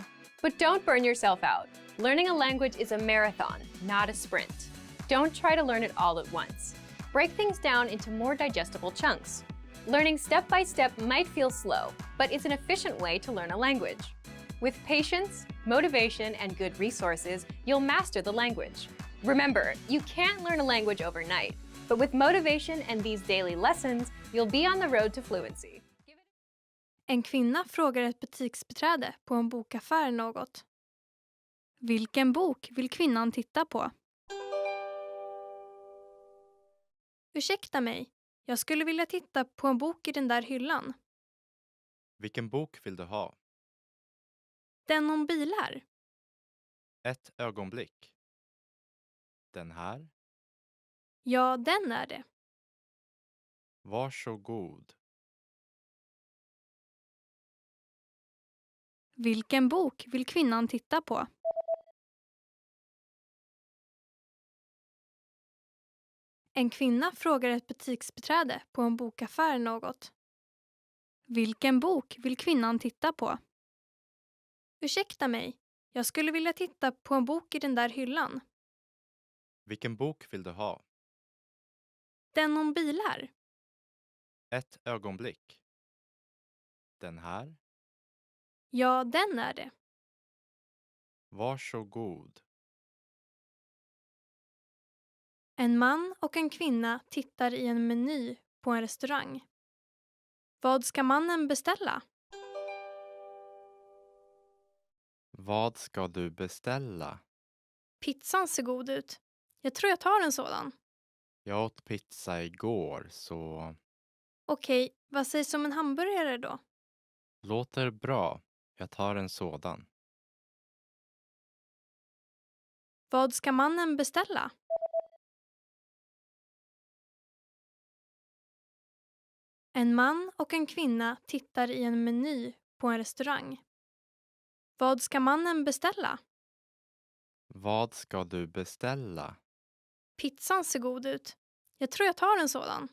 But don't burn yourself out. Learning a language is a marathon, not a sprint. Don't try to learn it all at once. Break things down into more digestible chunks. Learning step by step might feel slow, but it's an efficient way to learn a language. With patience, motivation, and good resources, you'll master the language. Remember, you can't learn a language overnight, but with motivation and these daily lessons, you'll be on the road to fluency. En kvinna frågar ett butiksbiträde på en bokaffär något. Vilken bok vill kvinnan titta på? Ursäkta mig, jag skulle vilja titta på en bok i den där hyllan. Vilken bok vill du ha? Den om bilar. Ett ögonblick. Den här? Ja, den är det. Varsågod. Vilken bok vill kvinnan titta på? En kvinna frågar ett butiksbiträde på en bokaffär något. Vilken bok vill kvinnan titta på? Ursäkta mig, jag skulle vilja titta på en bok i den där hyllan. Vilken bok vill du ha? Den om bilar. Ett ögonblick. Den här? Ja, den är det. Varsågod. En man och en kvinna tittar i en meny på en restaurang. Vad ska mannen beställa? Vad ska du beställa? Pizzan ser god ut. Jag tror jag tar en sådan. Jag åt pizza igår, så Okej, vad sägs om en hamburgare då? låter bra. Jag tar en sådan. Vad ska mannen beställa? En man och en kvinna tittar i en meny på en restaurang. Vad ska mannen beställa? Vad ska du beställa? Pizzan ser god ut. Jag tror jag tar en sådan.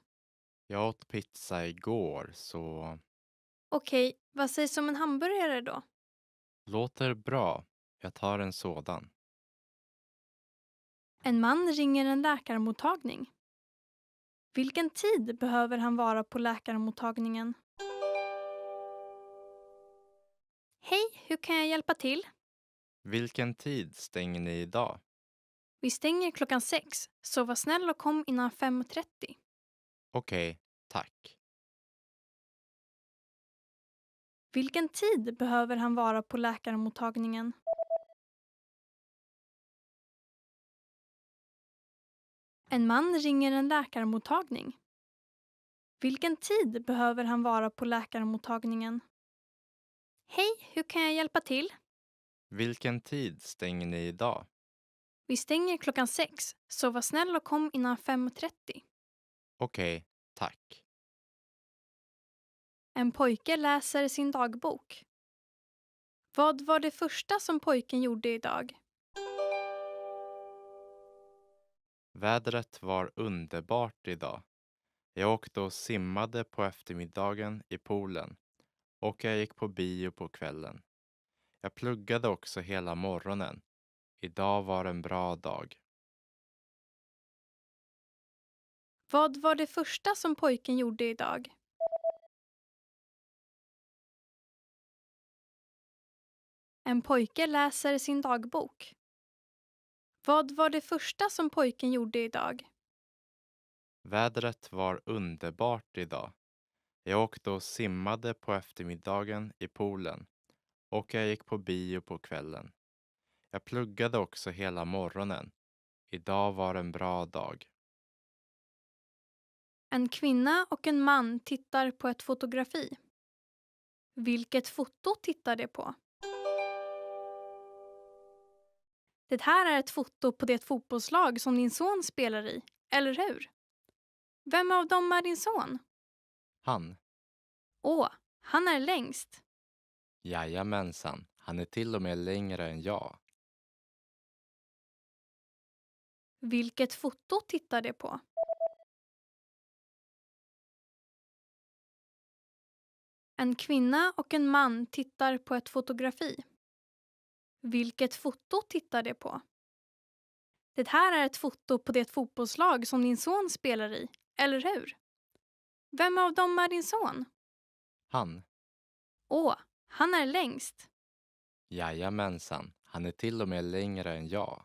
Jag åt pizza igår, så Okej, vad sägs om en hamburgare då? låter bra. Jag tar en sådan. En man ringer en läkarmottagning. Vilken tid behöver han vara på läkarmottagningen? Hej, hur kan jag hjälpa till? Vilken tid stänger ni idag? Vi stänger 6:00, så var snäll och kom innan 5:30. Okej, tack. Vilken tid behöver han vara på läkarmottagningen? En man ringer en läkarmottagning. Vilken tid behöver han vara på läkarmottagningen? Hej, hur kan jag hjälpa till? Vilken tid stänger ni idag? Vi stänger 6:00, så var snäll och kom innan 5:30. Okej, tack. En pojke läser sin dagbok. Vad var det första som pojken gjorde idag? Vädret var underbart idag. Jag åkte och simmade på eftermiddagen i poolen och jag gick på bio på kvällen. Jag pluggade också hela morgonen. Idag var en bra dag. Vad var det första som pojken gjorde idag? En pojke läser sin dagbok. Vad var det första som pojken gjorde idag? Vädret var underbart idag. Jag åkte och simmade på eftermiddagen i poolen och jag gick på bio på kvällen. Jag pluggade också hela morgonen. Idag var en bra dag. En kvinna och en man tittar på ett fotografi. Vilket foto tittar de på? Det här är ett foto på det fotbollslag som din son spelar i, eller hur? Vem av dem är din son? Han. Åh, han är längst. Jajamensan, han är till och med längre än jag. Vilket foto tittar de på? En kvinna och en man tittar på ett fotografi. Vilket foto tittar de på? Det här är ett foto på det fotbollslag som din son spelar i, eller hur? Vem av dem är din son? Han. Åh, han är längst. Jajamensan, han är till och med längre än jag.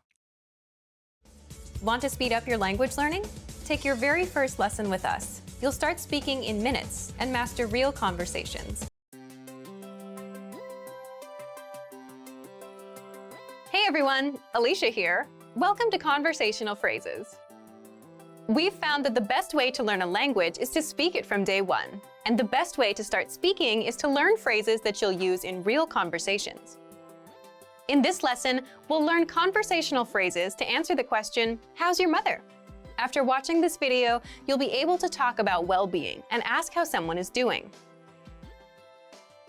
Want to speed up your language learning? Take your very first lesson with us. You'll start speaking in minutes and master real conversations. Hey everyone, Alicia here. Welcome to Conversational Phrases. We've found that the best way to learn a language is to speak it from day one. And the best way to start speaking is to learn phrases that you'll use in real conversations. In this lesson, we'll learn conversational phrases to answer the question, how's your mother? After watching this video, you'll be able to talk about well-being and ask how someone is doing.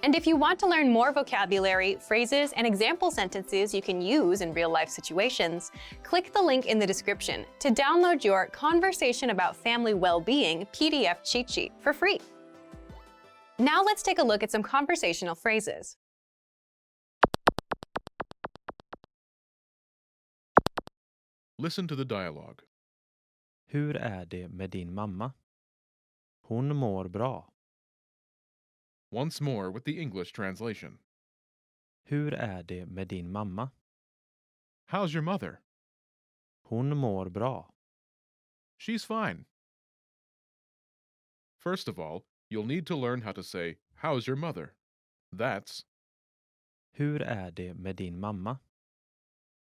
And if you want to learn more vocabulary, phrases, and example sentences you can use in real-life situations, click the link in the description to download your Conversation About Family Well-Being PDF cheat sheet for free. Now let's take a look at some conversational phrases. Listen to the dialogue. Hur är det med din mamma? Hon mår bra. Once more with the English translation. Hur är det med din mamma? How's your mother? Hon mår bra. She's fine. First of all, you'll need to learn how to say, how's your mother? That's, Hur är det med din mamma?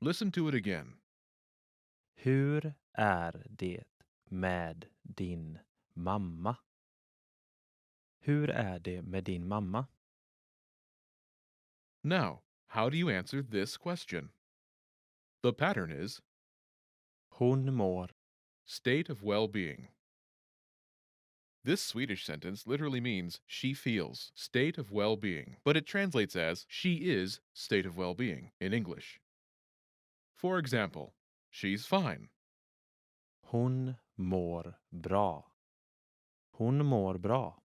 listen to it again. Hur är det med din mamma? Hur är det med din mamma? Now, how do you answer this question? The pattern is Hon mår. state of well-being. This Swedish sentence literally means she feels state of well-being, but it translates as she is state of well-being in English. For example, she's fine. Hon mår bra. Hon mår bra.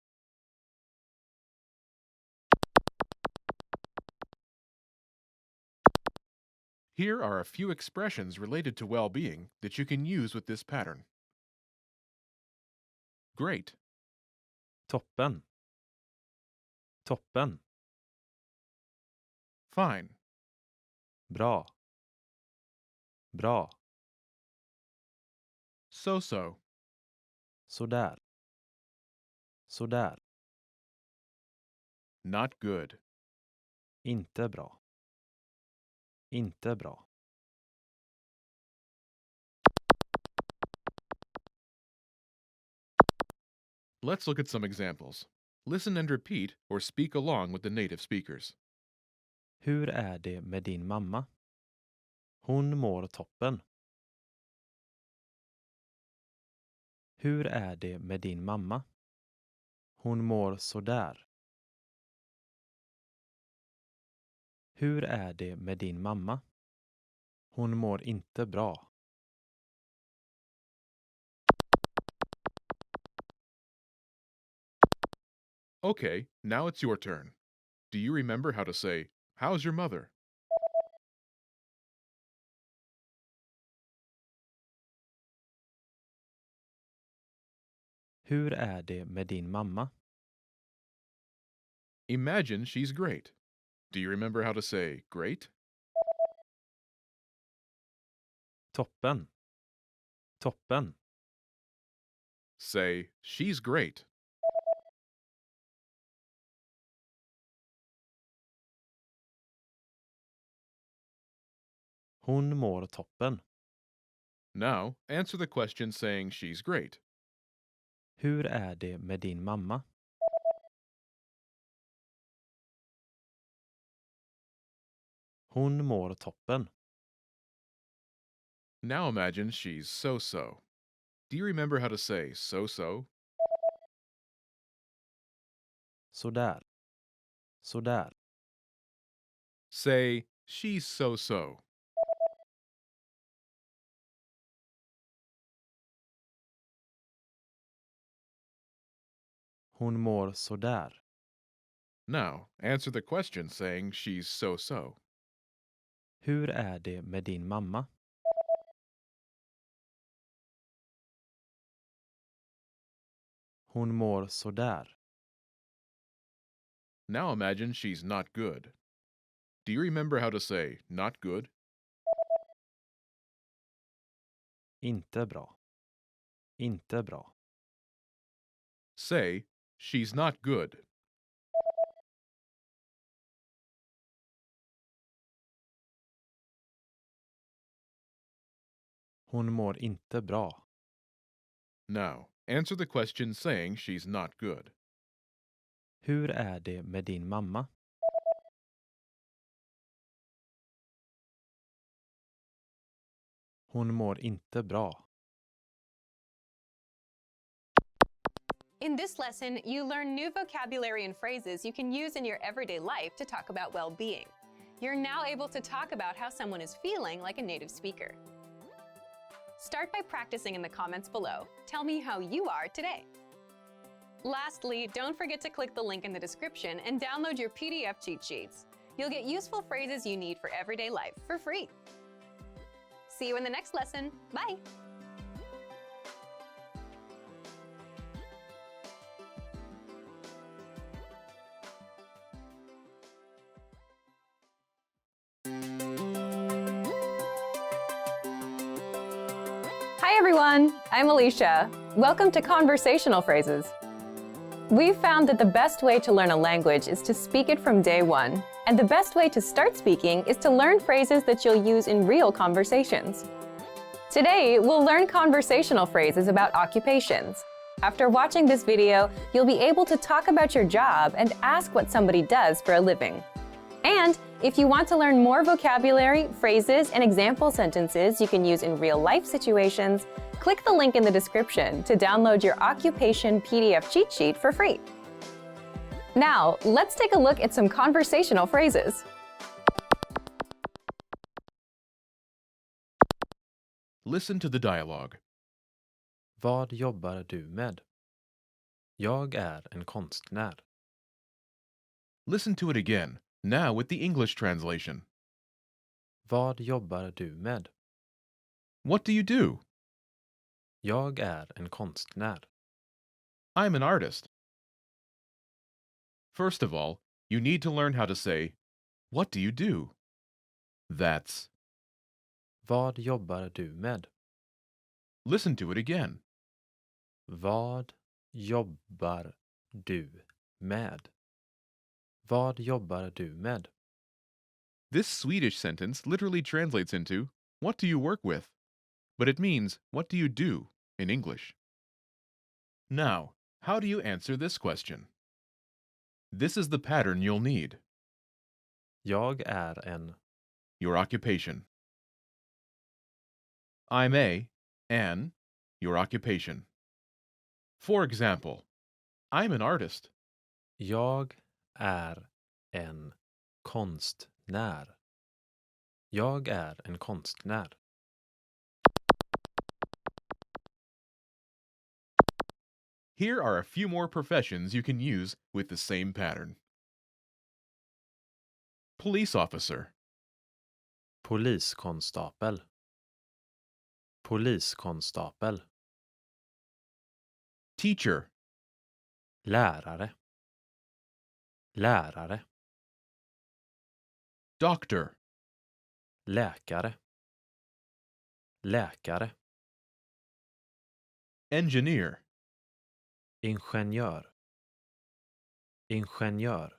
Here are a few expressions related to well-being that you can use with this pattern. Great. Toppen. Toppen. Fine. Bra. Bra. So-so. Sådär. Sådär. Not good. Inte bra. Inte bra. Let's look at some examples. Listen and repeat or speak along with the native speakers. Hur är det med din mamma? Hon mår toppen. Hur är det med din mamma? Hon mår sådär. Hur är det med din mamma? Hon mår inte bra. Okay, now it's your turn. Do you remember how to say, "How's your mother?" Hur är det med din mamma? Imagine she's great. Do you remember how to say, "Great"? Toppen. Toppen. Say, "She's great." Hon mår toppen. Now, answer the question saying she's great. Hur är det med din mamma? Hon mår toppen. Now imagine she's so-so. Do you remember how to say so-so? Sådär. Sådär. Say, "She's so-so." Hon mår sådär. Now, answer the question saying she's so-so. Hur är det med din mamma? Hon mår sådär. Now imagine she's not good. Do you remember how to say not good? Inte bra. Inte bra. Say, "She's not good." Hon mår inte bra. Now, answer the question saying she's not good. Hur är det med din mamma? Hon mår inte bra. In this lesson, you learn new vocabulary and phrases you can use in your everyday life to talk about well-being. You're now able to talk about how someone is feeling like a native speaker. Start by practicing in the comments below. Tell me how you are today. Lastly, don't forget to click the link in the description and download your PDF cheat sheets. You'll get useful phrases you need for everyday life for free. See you in the next lesson. Bye! Hi everyone, I'm Alicia. Welcome to Conversational Phrases. We've found that the best way to learn a language is to speak it from day one, and the best way to start speaking is to learn phrases that you'll use in real conversations. Today, we'll learn conversational phrases about occupations. After watching this video, you'll be able to talk about your job and ask what somebody does for a living. And if you want to learn more vocabulary, phrases, and example sentences you can use in real-life situations, click the link in the description to download your occupation PDF cheat sheet for free. Now, let's take a look at some conversational phrases. Listen to the dialogue. Vad jobbar du med? Jag är en konstnär. Listen to it again, now with the English translation. Vad jobbar du med? What do you do? Jag är en konstnär. I'm an artist. First of all, you need to learn how to say, "What do you do?" That's. Vad jobbar du med? Listen to it again. Vad jobbar du med? Vad jobbar du med? This Swedish sentence literally translates into, "What do you work with?" But it means, "What do you do?" in English. Now, how do you answer this question? This is the pattern you'll need. Jag är en. Your occupation. I'm an, your occupation. For example, I'm an artist. Jag är en konstnär. Jag är en konstnär. Here are a few more professions you can use with the same pattern. Police officer. Poliskonstapel. Poliskonstapel. Teacher. Lärare. Lärare. Doctor. Läkare. Läkare. Engineer. Ingenjör. Ingenjör.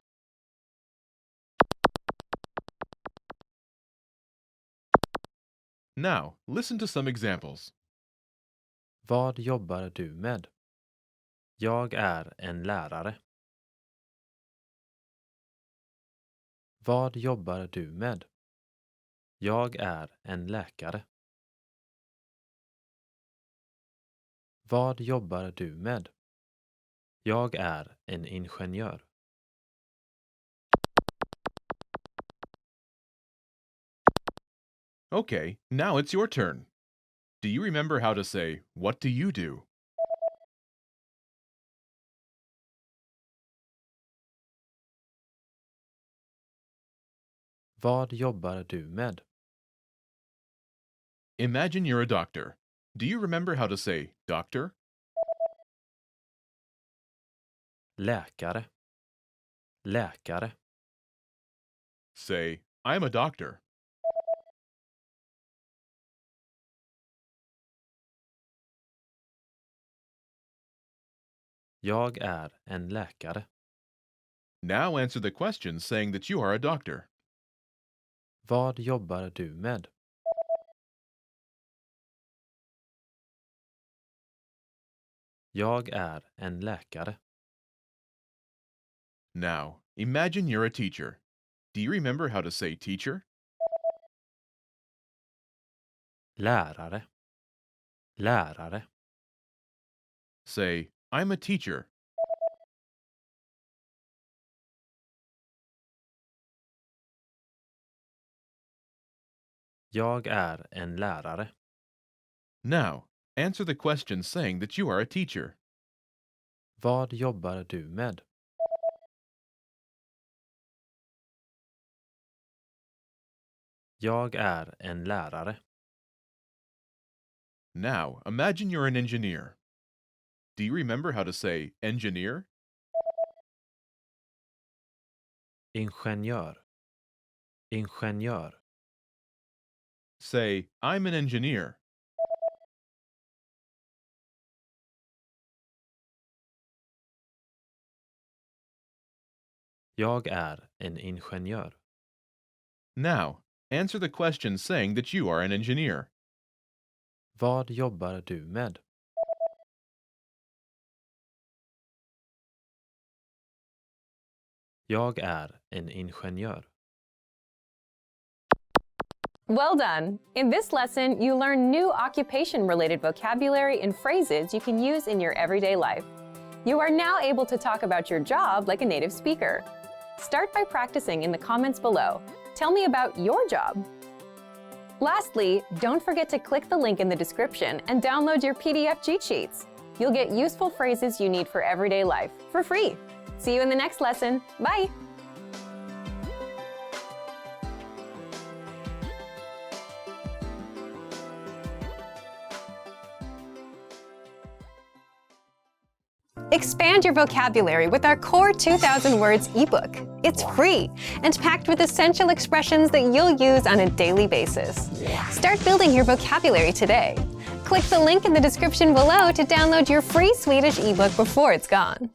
Now, listen to some examples. Vad jobbar du med? Jag är en lärare. Vad jobbar du med? Jag är en läkare. Vad jobbar du med? Jag är en ingenjör. Okay, now it's your turn. Do you remember how to say, what do you do? Vad jobbar du med? Imagine you're a doctor. Do you remember how to say, doctor? Läkare. Läkare. Say, I'm a doctor. Jag är en läkare. Now answer the question saying that you are a doctor. Vad jobbar du med? Jag är en läkare. Now, imagine you're a teacher. Do you remember how to say teacher? Lärare. Lärare. Say, I'm a teacher. Jag är en lärare. Now, answer the question saying that you are a teacher. Vad jobbar du med? Jag är en lärare. Now, imagine you're an engineer. Do you remember how to say engineer? Ingenjör. Ingenjör. Say, I'm an engineer. Jag är en ingenjör. Now, answer the question saying that you are an engineer. Vad jobbar du med? Jag är en ingenjör. Well done! In this lesson, you learn new occupation-related vocabulary and phrases you can use in your everyday life. You are now able to talk about your job like a native speaker. Start by practicing in the comments below. Tell me about your job. Lastly, don't forget to click the link in the description and download your PDF cheat sheets. You'll get useful phrases you need for everyday life for free. See you in the next lesson. Bye! Expand your vocabulary with our Core 2000 Words ebook. It's free and packed with essential expressions that you'll use on a daily basis. Start building your vocabulary today. Click the link in the description below to download your free Swedish ebook before it's gone.